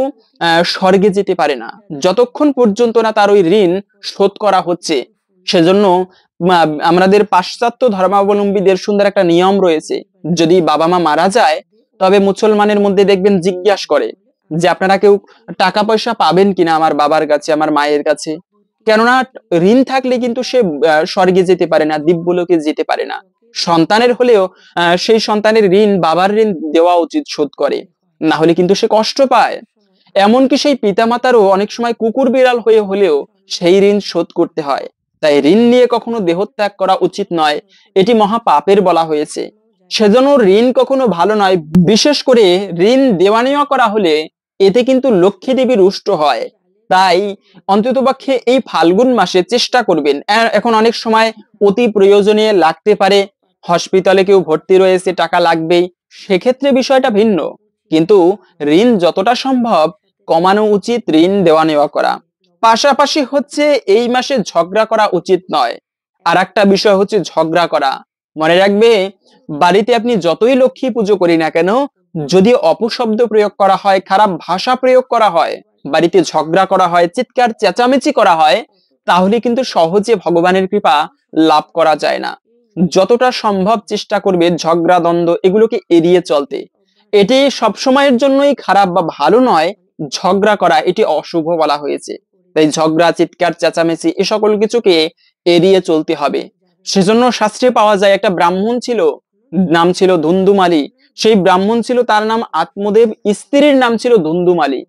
স্বর্গে যেতে পারে না যতক্ষণ পর্যন্ত না তার ওই ঋণ শোধ করা হচ্ছে। সেজন্য আমাদের পাশ্চাত্য ধর্মাবলম্বীদের সুন্দর একটা নিয়ম রয়েছে, যদি বাবা মা মারা যায় তবে মুসলমানের মধ্যে দেখবেন জিজ্ঞাসা করে যে আপনারা কেউ টাকা পয়সা পাবেন কিনা আমার বাবার কাছে, আমার মায়ের কাছে। কেননা ঋণ থাকলে কিন্তু সে স্বর্গে যেতে পারে না, দিব্যলোকে যেতে পারে না। সন্তানের হলেও সেই সন্তানের ঋণ বাবার ঋণ দেওয়া উচিত, শোধ করে, না হলে কিন্তু সে কষ্ট পায়। এমনকি সেই পিতামাতারও অনেক সময় কুকুর বিড়াল হয়ে হলেও সেই ঋণ শোধ করতে হয়। তাই ঋণ নিয়ে কখনো দেহত্যাগ করা উচিত নয়, এটি মহা পাপের বলা হয়েছে। সেজন্য ঋণ কখনো ভালো নয়। বিশেষ করে ঋণ দেওয়া নেওয়া করা হলে এতে কিন্তু লক্ষ্মী দেবী রুষ্ট হয়। তাই অন্ততপক্ষে এই ফাল্গুন মাসে চেষ্টা করবেন। এখন অনেক সময় অতি প্রয়োজনে লাগতে পারে, হসপিটালে কেউ ভর্তি রয়েছে, টাকা লাগবেই, সেক্ষেত্রে বিষয়টা ভিন্ন। কিন্তু ঋণ যতটা সম্ভব কমানো উচিত, ঋণ দেওয়া নেওয়া করা। পাশাপাশি হচ্ছে এই মাসে ঝগড়া করা উচিত নয়। আর একটা বিষয় হচ্ছে ঝগড়া করা। মনে রাখবে, বাড়িতে আপনি যতই লক্ষ্মী পুজো করি না কেন, যদি অপশব্দ প্রয়োগ করা হয়, খারাপ ভাষা প্রয়োগ করা হয়, বাড়িতে ঝগড়া করা হয়, চিৎকার চেঁচামেচি করা হয়, তাহলে কিন্তু সহজে ভগবানের কৃপা লাভ করা যায় না। যতটা সম্ভব চেষ্টা করবে ঝগড়া দ্বন্দ্ব এগুলোকে এড়িয়ে চলতে। এটি সবসময়ের জন্যই খারাপ বা ভালো নয়। ঝগড়া করা এটি অশুভ বলা হয়েছে। তাই ঝগড়া, চিৎকার, চেঁচামেচি এ সকল কিছুকে এড়িয়ে চলতে হবে। সেজন্য শাস্ত্রে পাওয়া যায় একটা ব্রাহ্মণ ছিল, নাম ছিল ধুন্দুমালি। সেই ব্রাহ্মণ ছিল, তার নাম আত্মদেব, স্ত্রীর নাম ছিল ধুন্দুমালি।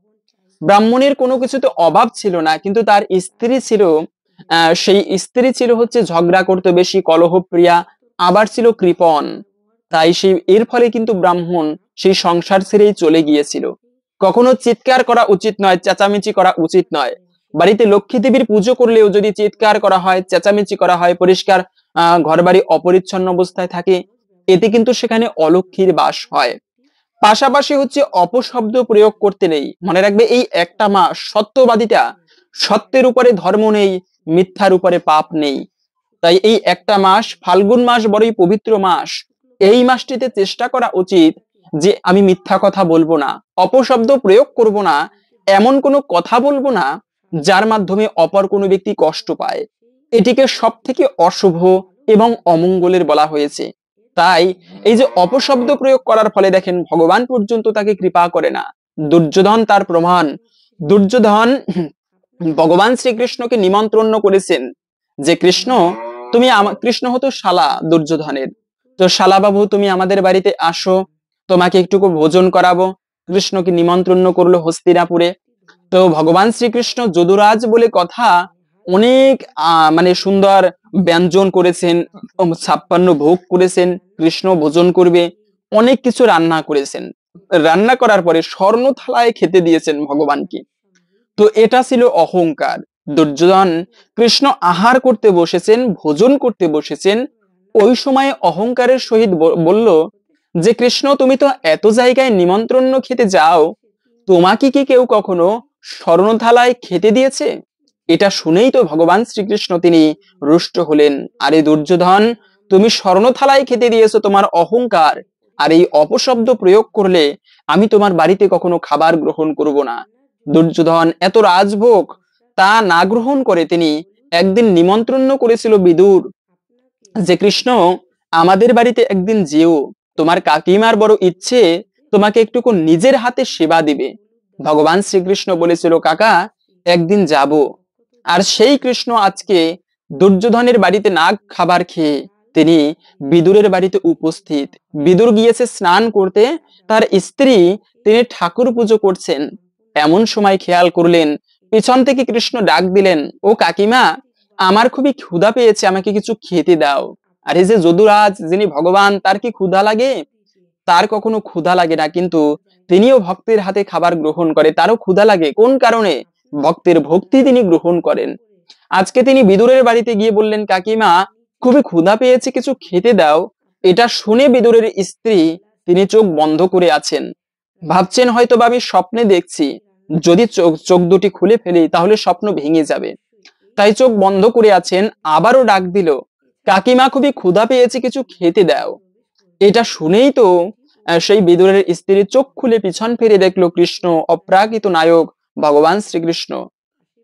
ব্রাহ্মণের কোনো কিছুতে অভাব ছিল না, কিন্তু তার স্ত্রী ছিল, সেই স্ত্রী ছিল হচ্ছে ঝগড়া করতে বেশি, কলহপ্রিয়া, আবার ছিল কৃপণ। তাই সেই এর ফলে কিন্তু ব্রাহ্মণ সেই সংসার ছেড়েই চলে গিয়েছিল। কখনো চিৎকার করা উচিত নয়, চেঁচামেচি করা উচিত নয়। বাড়িতে লক্ষ্মী দেবীর পুজো করলেও যদি চিৎকার করা হয়, চেঁচামেচি করা হয়, পরিষ্কার ঘর বাড়ি অপরিচ্ছন্ন অবস্থায় থাকে, এতে কিন্তু সেখানে অলক্ষ্মীর বাস হয়। পাশাপাশি হচ্ছে অপশব্দ প্রয়োগ করতে নেই। মনে রাখবে, এই একটা মাস সত্যবাদিতা, সত্যের উপরে ধর্ম নেই, মিথ্যার উপরে পাপ নেই। তাই এই একটা মাস, ফাল্গুন মাস বড়ই পবিত্র মাস। এই মাসটিতে চেষ্টা করা উচিত যে আমি মিথ্যা কথা বলবো না, অপশব্দ প্রয়োগ করব না, এমন কোনো কথা বলবো না যার মাধ্যমে অপর কোনো ব্যক্তি কষ্ট পায়। এটিকে সব থেকে অশুভ এবং অমঙ্গলের বলা হয়েছে। তাই এই যে অপশব্দ প্রয়োগ করার ফলে দেখেন ভগবান পর্যন্ত তাকে কৃপা করে না। দুর্যোধন তার প্রমাণ। দুর্যোধন ভগবান শ্রীকৃষ্ণকে নিমন্ত্রণ করেছেন যে কৃষ্ণ, তুমি কৃষ্ণ হতো শালা দুর্যোধনের, তো শালা বাবু তুমি আমাদের বাড়িতে আসো, তোমাকে একটু ভোজন করাবো। কৃষ্ণকে নিমন্ত্রণ করলো হস্তিনাপুরে। তো ভগবান শ্রীকৃষ্ণ যদুরাজ বলে কথা, অনেক মানে সুন্দর ব্যঞ্জন করেছেন, 56 ভোগ করেছেন, কৃষ্ণ ভোজন করবে, অনেক কিছু রান্না করেছেন। রান্না করার পরে স্বর্ণ থালায় খেতে দিয়েছেন ভগবানকে। তো এটা ছিল অহংকার। দুর্যোধন কৃষ্ণ আহার করতে বসেছেন, ভোজন করতে বসেছেন, ওই সময় অহংকারের সহিত বলল যে কৃষ্ণ, তুমি তো এত জায়গায় নিমন্ত্রণ খেতে যাও, তোমাকে কি কেউ কখনো স্বর্ণ থালায় খেতে দিয়েছে? এটা শুনেই তো ভগবান শ্রীকৃষ্ণ তিনি রুষ্ট হলেন। আরে দুর্যোধন, তুমি স্বর্ণ থালায় খেতে দিয়েছো, তোমার অহংকার। আর এই অপশব্দ প্রয়োগ করলে আমি তোমার বাড়িতে কখনো খাবার গ্রহণ করব না। দুর্যোধন এত রাজভোগ তা না গ্রহণ করে তিনি একদিন নিমন্ত্রণ করেছিল বিদুর যে কৃষ্ণ, আমাদের বাড়িতে একদিন যেও, তোমার কাকিমার বড় ইচ্ছে তোমাকে একটুকু নিজের হাতে সেবা দিবে। ভগবান শ্রীকৃষ্ণ বলেছিল, কাকা একদিন যাব। আর সেই কৃষ্ণ আজকে দুর্যোধনের বাড়িতে না খাবার খেয়ে তিনি বিদুরের বাড়িতে উপস্থিত। বিদুর গিয়েছে স্নান করতে, তার স্ত্রী তিনি ঠাকুর পুজো করছেন। এমন সময় খেয়াল করলেন, পিছন থেকে কৃষ্ণ ডাক দিলেন, ও কাকিমা, আমার খুবই ক্ষুধা পেয়েছে, আমাকে কিছু খেতে দাও। আর এই যে যদুরাজ, যিনি ভগবান, তার কি ক্ষুধা লাগে? তার কখনো ক্ষুধা লাগে না, কিন্তু তিনিও ভক্তের হাতে খাবার গ্রহণ করে, তারও ক্ষুধা লাগে। কোন কারণে? ভক্তের ভক্তি তিনি গ্রহণ করেন। আজকে তিনি বিদুরের বাড়িতে গিয়ে বললেন, কাকিমা খুবই ক্ষুধা পেয়েছে, কিছু খেতে দাও। এটা শুনে বিদুরের স্ত্রী তিনি চোখ বন্ধ করে আছেন, ভাবছেন হয়তো বা আমি স্বপ্নে দেখছি, যদি চোখ দুটি খুলে ফেলি তাহলে স্বপ্ন ভেঙে যাবে। তাই চোখ বন্ধ করে আছেন। আবারও ডাক দিল, কাকিমা খুবই ক্ষুধা পেয়েছে, কিছু খেতে দাও। এটা শুনেই তো সেই বিদুরের স্ত্রী চোখ খুলে পিছন ফিরে দেখলো কৃষ্ণ, অপ্রাকৃত নায়ক ভগবান শ্রীকৃষ্ণ।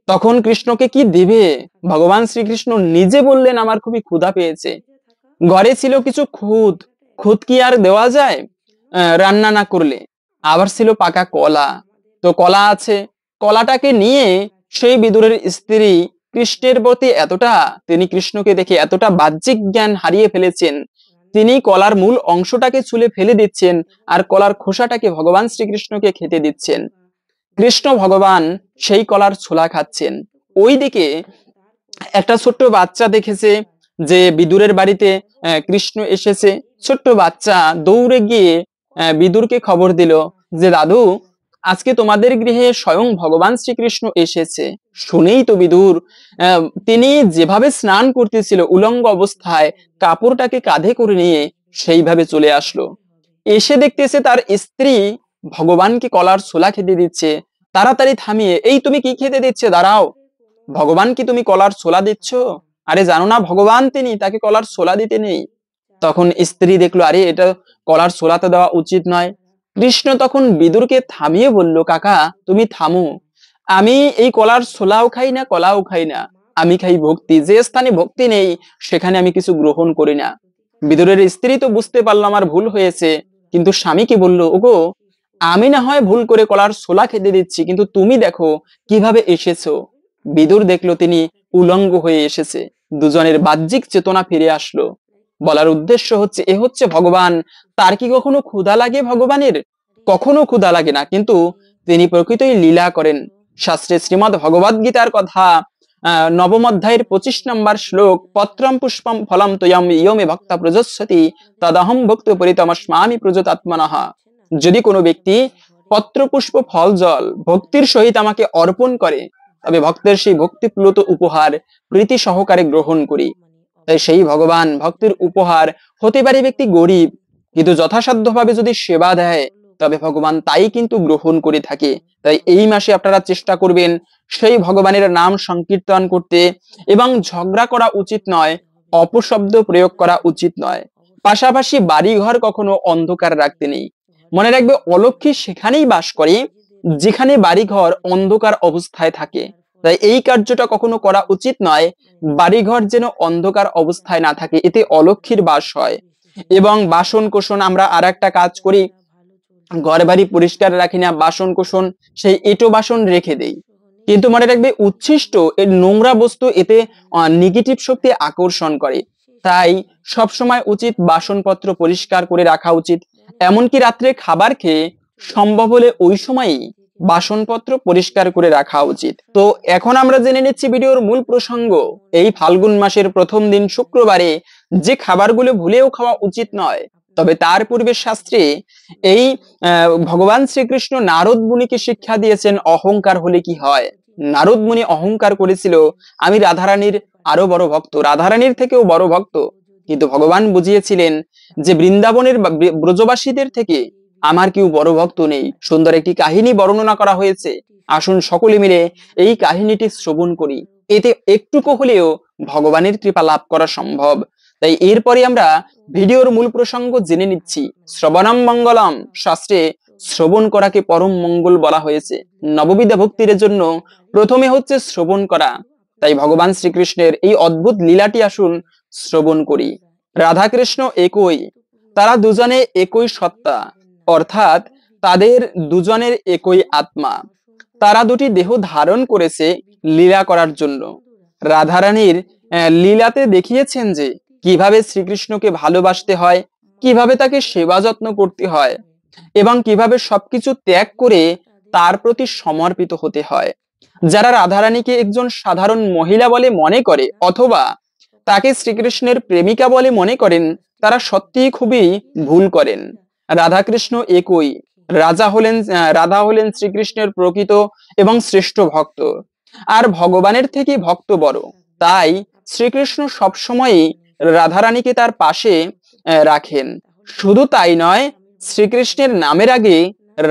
তখন কৃষ্ণকে কি দিবে? ভগবান শ্রীকৃষ্ণ নিজে বললেন, আমার খুবই ক্ষুধা পেয়েছে। ঘরে ছিল কিছু খুদ, খুদ কি আর দেওয়া যায় রান্না না করলে? আবার ছিল পাকা কলা। তো কলা আছে, কলাটাকে নিয়ে সেই বিদুরের স্ত্রী কৃষ্ণের প্রতি এতটা, তিনি কৃষ্ণকে দেখে এতটা বাহ্যিক জ্ঞান হারিয়ে ফেলেছেন, তিনি কলার মূল অংশটাকে ছুলে ফেলে দিচ্ছেন আর কলার খোসাটাকে ভগবান শ্রীকৃষ্ণকে খেতে দিচ্ছেন। কৃষ্ণ ভগবান সেই কলার ছোলা খাচ্ছেন। ওইদিকে একটা ছোট্ট বাচ্চা দেখেছে যে বিদুরের বাড়িতে কৃষ্ণ এসেছে। ছোট্ট বাচ্চা দৌড়ে গিয়ে বিদুরকে খবর দিল যে দাদু, আজকে তোমাদের গৃহে স্বয়ং ভগবান শ্রীকৃষ্ণ এসেছে। শুনেই তো বিদুর তিনি যেভাবে স্নান করতেছিল উলঙ্গ অবস্থায়, কাপড়টাকে কাঁধে করে নিয়ে সেইভাবে চলে আসলো। এসে দেখতেছে তার স্ত্রী ভগবানকে কলার ছোলা খেতে দিচ্ছে। তাড়াতাড়ি থামিয়ে, এই তুমি কি খেতে দিচ্ছে, দাঁড়াও, ভগবান কি তুমি কলার ছোলা দিচ্ছ? আরে জানো না ভগবান তিনি, তাকে কলার ছোলা দিতে নেই। তখন স্ত্রী দেখলো আরে এটা কলার ছোলা তো দেওয়া উচিত নয়। কৃষ্ণ তখন বিদুরকে থামিয়ে বলল, কাকা তুমি থামো, আমি এই কলার ছোলাও খাই না, কলাও খাই না, আমি খাই ভক্তি। যে স্থানে ভক্তি নেই সেখানে আমি কিছু গ্রহণ করি না। বিদুরের স্ত্রী তো বুঝতে পারলো আমার ভুল হয়েছে, কিন্তু স্বামীকে বলল, ওগো আমি না হয় ভুল করে কলার ছোলা খেতে দিচ্ছি, কিন্তু তুমি দেখো কিভাবে এসেছো। বিদুর দেখলো তিনি উলঙ্গ হয়ে এসেছে। দুজনের বাহ্যিক চেতনা ফিরে আসলো। বলার উদ্দেশ্য হচ্ছে, এ হচ্ছে ভগবান। তার কি কখনো ক্ষুধা লাগে ভগবানের? কখনো ক্ষুধা লাগে না, কিন্তু তিনি প্রকৃতই লীলা করেন। শাস্ত্রে শ্রীমদ্ ভগবদ গীতার কথা, নবম অধ্যায়ের 25 নম্বর শ্লোক, পত্রম পুষ্পম ফলম তয়ম ইয়মে ভক্তা প্রযচ্ছতি তদহম ভক্ত পরিতমস্মামি প্রযতাত্মনঃ। যদি কোনো ব্যক্তি পত্র পুষ্প ফল জল ভক্তির সহিত আমাকে অর্পণ করে, তবে ভক্তের সেই ভক্তিপ্লুত উপহার প্রীতি সহকারে গ্রহণ করি। তাই সেই ভগবান ভক্তের উপহার হতে পারে ব্যক্তি গরিব, কিন্তু যথাসাধ্যভাবে যদি সেবা দেয় তবে ভগবান তাই কিন্তু গ্রহণ করে থাকে। তাই এই মাসে আপনারা চেষ্টা করবেন সেই ভগবানের নাম সংকীর্তন করতে, এবং ঝগড়া করা উচিত নয়, অপশব্দ প্রয়োগ করা উচিত নয়। পাশাপাশি বাড়িঘর কখনো অন্ধকার রাখতে নেই। মনে রাখবে অলক্ষ্মী সেখানেই বাস করে যেখানে বাড়িঘর অন্ধকার অবস্থায় থাকে। তাই এই কার্যটা কখনো করা উচিত নয়। বাড়িঘর যেন অন্ধকার অবস্থায় না থাকে, এতে অলক্ষ্মীর বাস হয়। এবং বাসন কোসন আমরা আর একটা কাজ করি, ঘর বাড়ি পরিষ্কার রাখি না, বাসন কোসন সেই এঁটো বাসন রেখে দেই। কিন্তু মনে রাখবে উচ্ছিষ্ট এর নোংরা বস্তু এতে নেগেটিভ শক্তি আকর্ষণ করে। তাই সবসময় উচিত বাসনপত্র পরিষ্কার করে রাখা উচিত। এমনকি রাত্রে খাবার খেয়ে সম্ভব হলে ওই সময়ই বাসনপত্র পরিষ্কার করে রাখা উচিত। তো এখন আমরা জেনে নিচ্ছি ভিডিওর মূল প্রসঙ্গ। এই ফাল্গুন মাসের প্রথম দিন শুক্রবারে যে খাবারগুলো ভুলেও খাওয়া উচিত নয়, তবে তার পূর্বে শাস্ত্রে এই ভগবান শ্রীকৃষ্ণ নারদ মুনিকে শিক্ষা দিয়েছেন অহংকার হলে কি হয়। নারদ মুনি অহংকার করেছিল আমি রাধারানীর আরো বড় ভক্ত, রাধারানীর থেকেও বড় ভক্ত। কিন্তু ভগবান বুঝিয়েছিলেন যে বৃন্দাবনের ব্রজবাসীদের থেকে আমার কেউ বড় ভক্ত নেই। সুন্দর একটি কাহিনী বর্ণনা করা হয়েছে, আসুন সকলে মিলে এই কাহিনীটি শ্রবণ করি, এতে একটুকু হলেও ভগবানের কৃপা লাভ করা সম্ভব। তাই এরপরে আমরা ভিডিওর মূল প্রসঙ্গ জেনে নিচ্ছি। শ্রবণম মঙ্গলম, শাস্ত্রে শ্রবণ করাকে পরম মঙ্গল বলা হয়েছে। নববিধা ভক্তির জন্য প্রথমে হচ্ছে শ্রবণ করা। তাই ভগবান শ্রীকৃষ্ণের এই অদ্ভুত লীলাটি আসুন শ্রবণ করি। রাধা কৃষ্ণ একই, তারা দুজনে একই সত্তা, অর্থাৎ তাদের দুজনের একই আত্মা। তারা দুটি দেহ ধারণ করেছে লীলা করার জন্য। রাধারানীর লীলাতে দেখিয়েছেন যে কিভাবে শ্রীকৃষ্ণকে ভালোবাসতে হয়, কিভাবে তাকে সেবা যত্ন করতে হয়, এবং কিভাবে সবকিছু ত্যাগ করে তার প্রতি সমর্পিত হতে হয়। যারা রাধারানীকে একজন সাধারণ মহিলা বলে মনে করে অথবা তাকে শ্রীকৃষ্ণের প্রেমিকা বলে মনে করেন, তারা সত্যিই খুবই ভুল করেন। রাধাকৃষ্ণ একই। রাধা হলেন শ্রীকৃষ্ণের প্রকৃত এবং শ্রেষ্ঠ ভক্ত, আর ভগবানের থেকে ভক্ত বড়। তাই শ্রীকৃষ্ণ সবসময়ই রাধারানীকে তার পাশে রাখেন। শুধু তাই নয়, শ্রীকৃষ্ণের নামের আগে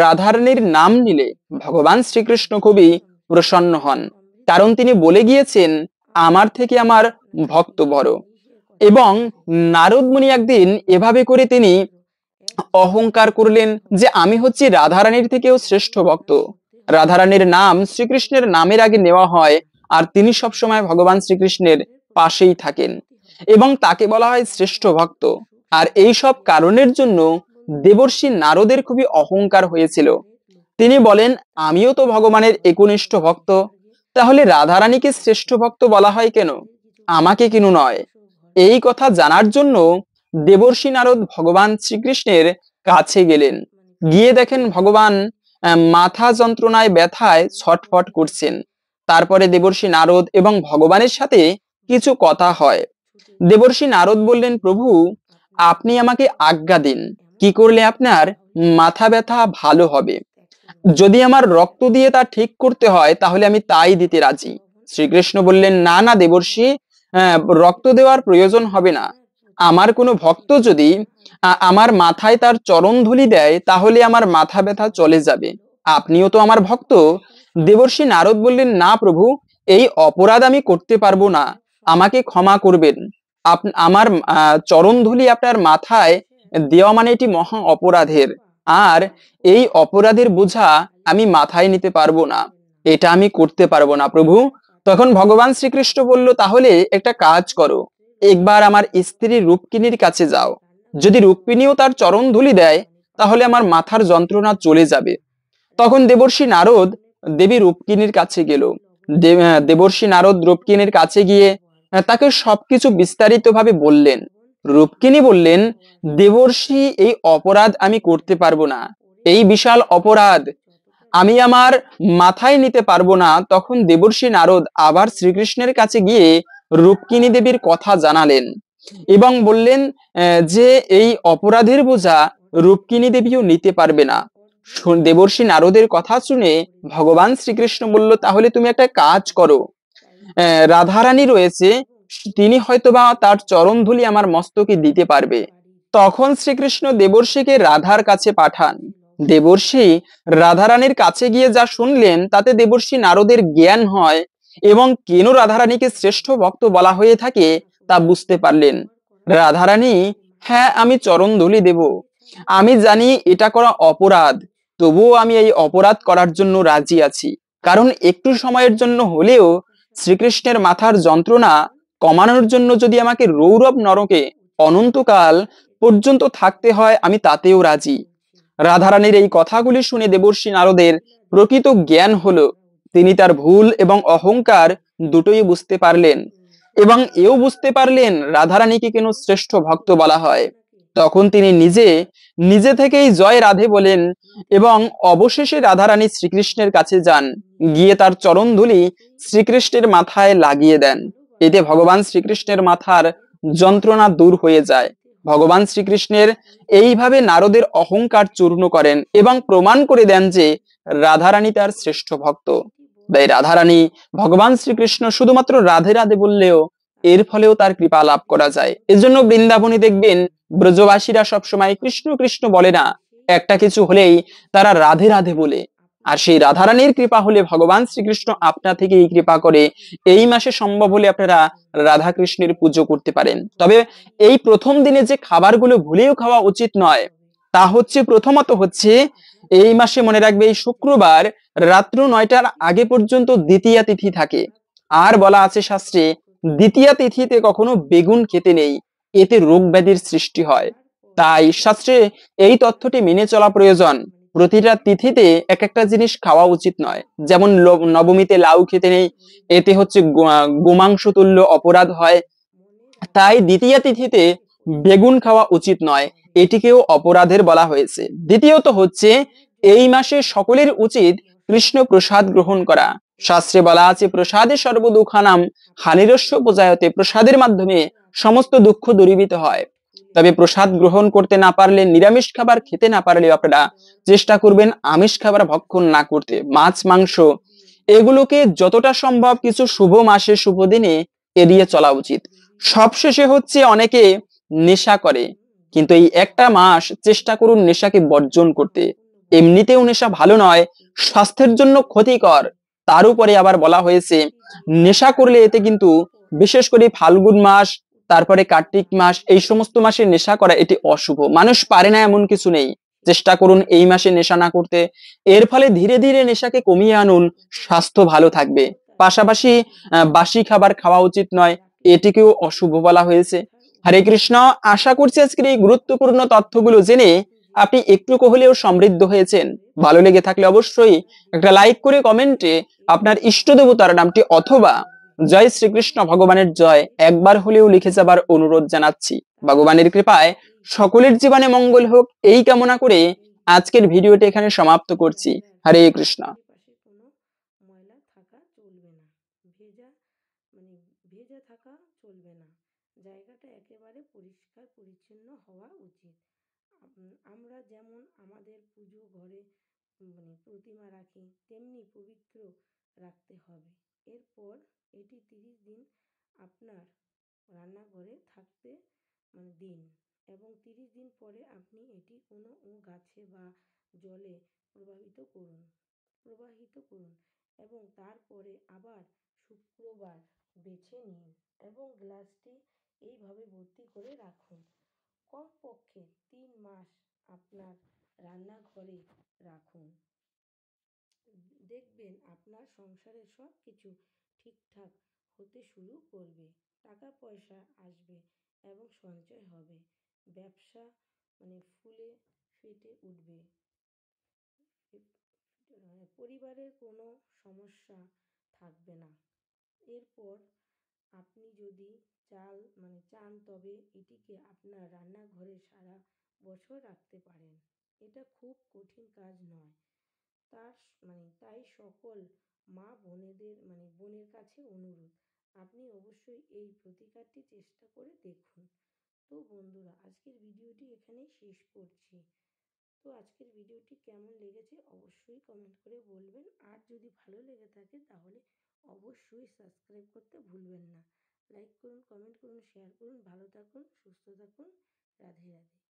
রাধারানীর নাম নিলে ভগবান শ্রীকৃষ্ণ খুবই প্রসন্ন হন, কারণ তিনি বলে গিয়েছেন আমার থেকে আমার ভক্ত বড়। এবং নারদ মুনি একদিন এভাবে করে তিনি অহংকার করলেন যে আমি হচ্ছি রাধারানীর থেকেও শ্রেষ্ঠ ভক্ত। রাধারানীর নাম শ্রীকৃষ্ণের নামের আগে নেওয়া হয়, আর তিনি সবসময় ভগবান শ্রীকৃষ্ণের পাশেই থাকেন এবং তাকে বলা হয় শ্রেষ্ঠ ভক্ত। আর এই সব কারণের জন্য দেবর্ষি নারদের খুবই অহংকার হয়েছিল। তিনি বলেন, আমিও তো ভগবানের একনিষ্ঠ ভক্ত, তাহলে রাধারানীকে শ্রেষ্ঠ ভক্ত বলা হয় কেন, আমাকে কেন নয়? এই কথা জানার জন্য দেবর্ষি নারদ ভগবান শ্রীকৃষ্ণের কাছে গেলেন। গিয়ে দেখেন ভগবান মাথা যন্ত্রণায় ব্যথায় ছটফট করছেন। তারপরে দেবর্ষি নারদ এবং ভগবানের সাথে কিছু কথা হয়। দেবর্ষি নারদ বললেন, প্রভু আপনি আমাকে আজ্ঞা দিন, কি করলে আপনার মাথা ব্যথা ভালো হবে? যদি আমার রক্ত দিয়ে তা ঠিক করতে হয় তাহলে আমি তাই দিতে রাজি। শ্রীকৃষ্ণ বললেন, না না দেবর্ষি, রক্ত দেওয়ার প্রয়োজন হবে না। আমার কোনো ভক্ত যদি আমার মাথায় তার চরণ ধুলি দেয় তাহলে আমার মাথা ব্যথা চলে যাবে। আপনিও তো আমার ভক্ত। দেবর্ষি নারদ বললেন, না প্রভু, এই অপরাধ আমি করতে পারবো না, আমাকে ক্ষমা করবেন। আমার চরণ ধুলি আপনার মাথায় দেওয়া মানে এটি মহা অপরাধের, আর এই অপরাধের বোঝা আমি মাথায় নিতে পারবো না, এটা আমি করতে পারবো না প্রভু। তখন ভগবান শ্রীকৃষ্ণ বলল, তাহলে একটা কাজ করো, একবার আমার স্ত্রী রুক্মিণীর কাছে যাও, যদি রুক্মিণীও তার চরণ ধুলি দেয় তাহলে আমার মাথার যন্ত্রণা চলে যাবে। তখন দেবর্ষি নারদ দেবী রুক্মিণীর কাছে গেল। দেবর্ষি নারদ রুক্মিণীর কাছে গিয়ে তাকে সবকিছু বিস্তারিতভাবে বললেন। রুক্মিণী বললেন, দেবর্ষি এই অপরাধ আমি করতে পারবো না, এই বিশাল অপরাধ আমি আমার মাথায় নিতে পারবো না। তখন দেবর্ষি নারদ আবার শ্রীকৃষ্ণের কাছে গিয়ে রুক্মিণী দেবীর কথা জানালেন এবং বললেন যে এই অপরাধের বোঝা রুক্মিণী দেবীও নিতে পারবে না। দেবর্ষি নারদের কথা শুনে ভগবান শ্রীকৃষ্ণ বলল, তাহলে তুমি একটা কাজ করো, রাধারানী রয়েছে, তিনি হয়তোবা তার চরণ ধুলি আমার মস্তকে দিতে পারবে। তখন শ্রীকৃষ্ণ দেবর্ষিকে রাধার কাছে পাঠান। দেবর্ষি রাধারানীর কাছে গিয়ে যা শুনলেন তাতে দেবর্ষি নারদের জ্ঞান হয় এবং কেন রাধারানীকে শ্রেষ্ঠ ভক্ত বলা হয়ে থাকে তা বুঝতে পারলেন। রাধারানী, হ্যাঁ আমি চরণ ধুলি দেব, আমি জানি এটা করা অপরাধ, তবুও আমি এই অপরাধ করার জন্য রাজি আছি, কারণ একটু সময়ের জন্য হলেও শ্রীকৃষ্ণের মাথার যন্ত্রণা কমানোর জন্য যদি আমাকে রৌরব নরকে অনন্তকাল পর্যন্ত থাকতে হয় আমি তাতেও রাজি। রাধারানীর এই কথাগুলি শুনে দেবর্ষি নারদের প্রকৃত জ্ঞান হলো। তিনি তার ভুল এবং অহংকার দুটোই বুঝতে পারলেন এবং এও বুঝতে পারলেন রাধারানীকে কেন শ্রেষ্ঠ ভক্ত বলা হয়। তখন তিনি নিজে নিজে থেকেই জয় রাধে বলেন এবং অবশেষে রাধারানী শ্রীকৃষ্ণের কাছে যান, গিয়ে তার চরণ ধুলি শ্রীকৃষ্ণের মাথায় লাগিয়ে দেন। এতে ভগবান শ্রীকৃষ্ণের মাথার যন্ত্রণা দূর হয়ে যায়। ভগবান শ্রীকৃষ্ণের এইভাবে নারদের অহংকার চূর্ণ করেন এবং প্রমাণ করে দেন যে রাধারানী তার শ্রেষ্ঠ ভক্ত। তাই রাধারানী ভগবান শ্রীকৃষ্ণ শুধুমাত্র রাধে রাধে বললেও এর ফলেও তার কৃপা লাভ করা যায়। এজন্য বৃন্দাবনে দেখবেন ব্রজবাসীরা সবসময় কৃষ্ণ কৃষ্ণ বলে না, একটা কিছু হলেই তারা রাধে রাধে বলে। আর সেই রাধারানীর কৃপা হলে ভগবান শ্রীকৃষ্ণ আপনা থেকে এই কৃপা করে। এই মাসে সম্ভব হলে আপনারা রাধা কৃষ্ণের পুজো করতে পারেন। তবে এই প্রথম দিনে যে খাবারগুলো ভুলেও খাওয়া উচিত নয় তা হচ্ছে, প্রথমত হচ্ছে এই মাসে মনে রাখবে এই শুক্রবার রাত্র 9টার আগে পর্যন্ত দ্বিতীয়া তিথি থাকে। আর বলা আছে শাস্ত্রে, দ্বিতীয়া তিথিতে কখনো বেগুন খেতে নেই, এতে রোগ ব্যাধির সৃষ্টি হয়। তাই শাস্ত্রে এই তথ্যটি মেনে চলা প্রয়োজন। প্রতিটা তিথিতে এক একটা জিনিস খাওয়া উচিত নয়। যেমন নবমীতে লাউ খেতে নেই, এতে হচ্ছে গোমাংস তুল্য অপরাধ হয়। তাই দ্বিতীয়া তিথিতে বেগুন খাওয়া উচিত নয়, এটিকেও অপরাধের বলা হয়েছে। দ্বিতীয়ত হচ্ছে এই মাসে সকলের উচিত কৃষ্ণ প্রসাদ গ্রহণ করা। শাস্ত্রে বলা আছে, প্রসাদে সর্বদুঃখানাম হানিরস্য পূজায়তে, প্রসাদের মাধ্যমে সমস্ত দুঃখ দূরীভূত হয়। তবে প্রসাদ গ্রহণ করতে না পারলে, নিরামিষ খাবার খেতে না পারলে আপনারা চেষ্টা করবেন আমিষ খাবার ভক্ষণ না করতে। মাছ মাংস এগুলোকে যতটা সম্ভব কিছু শুভ মাসে শুভ দিনে এড়িয়ে চলা উচিত। সবশেষে হচ্ছে অনেকে নেশা করে, কিন্তু এই একটা মাস চেষ্টা করুন নেশাকে বর্জন করতে। এমনিতেও নেশা ভালো নয়, স্বাস্থ্যের জন্য ক্ষতিকর। তার উপরে আবার বলা হয়েছে নেশা করলে এতে কিন্তু, বিশেষ করে ফাল্গুন মাস তারপরে কার্তিক মাস, এই সমস্ত মাসে নেশা করা এটি অশুভ। মানুষ পারে না এমন কিছু নেই। চেষ্টা করুন এই মাসে নেশা না করতে। এর ফলে ধীরে ধীরে নেশাকে কমিয়ে আনুন, স্বাস্থ্য ভালো থাকবে। পাশাপাশি বাসি খাবার খাওয়া উচিত নয়, এটিকেও অশুভ বলা হয়েছে। হরে কৃষ্ণ। আশা করছি আজকের এই গুরুত্বপূর্ণ তথ্যগুলো জেনে আপনি একটু হলেও সমৃদ্ধ হয়েছেন। ভালো লেগে থাকলে অবশ্যই একটা লাইক করে কমেন্টে আপনার ইষ্ট দেবতার নামটি অথবা জয় শ্রীকৃষ্ণ ভগবানের জয় একবার হলেও লিখে যাবার অনুরোধ জানাচ্ছি। ভগবানের কৃপায় সকলের জীবনে মঙ্গল হোক এই কামনা করে আজকের ভিডিওটি এখানে সমাপ্ত করছি। হরে কৃষ্ণ। চারিপাশে কোনো ময়লা থাকা চলবে না, ভেজা মানে ভেজা থাকা চলবে না, জায়গাটা একেবারে পরিষ্কার পরিচ্ছন্ন হওয়া উচিত। আমরা যেমন আমাদের পুজো ঘরে প্রতিমা রাখি, তেমনি পবিত্র রাখতে হবে। এরপর এটি 30 দিন আপনার রান্নাঘরে থাকতে দিন, এবং 30 দিন পরে আপনি এটি কোনো গাছে বা জলে প্রবাহিত করুন এবং তারপরে আবার শুক্রবার বেছে নিন এবং গ্লাসটি এইভাবে ভর্তি করে রাখুন। কমপক্ষে 3 মাস আপনার রান্নাঘরে রাখুন। দেখবেন আপনার সংসারের সব কিছু ঠিকঠাক হতে শুরু করবে, টাকা পয়সা আসবে এবং সঞ্চয় হবে, ব্যবসা ফুলে ফেটে উঠবে, পরিবারের কোনো সমস্যা থাকবে না। এরপর আপনি যদি চান তবে এটিকে আপনার রান্নাঘরে সারা বছর রাখতে পারেন। এটা খুব কঠিন কাজ নয়। তার তাই সকল মা বোনেদের বোনের কাছে অনুরোধ, আপনি অবশ্যই এই প্রতিকারটি চেষ্টা করে দেখুন। তো বন্ধুরা, আজকের ভিডিওটি এখানেই শেষ করছি। তো আজকের ভিডিওটি কেমন লেগেছে অবশ্যই কমেন্ট করে বলবেন, আর যদি ভালো লেগে থাকে তাহলে অবশ্যই সাবস্ক্রাইব করতে ভুলবেন না। লাইক করুন, কমেন্ট করুন, শেয়ার করুন। ভালো থাকুন, সুস্থ থাকুন। রাধে রাধে।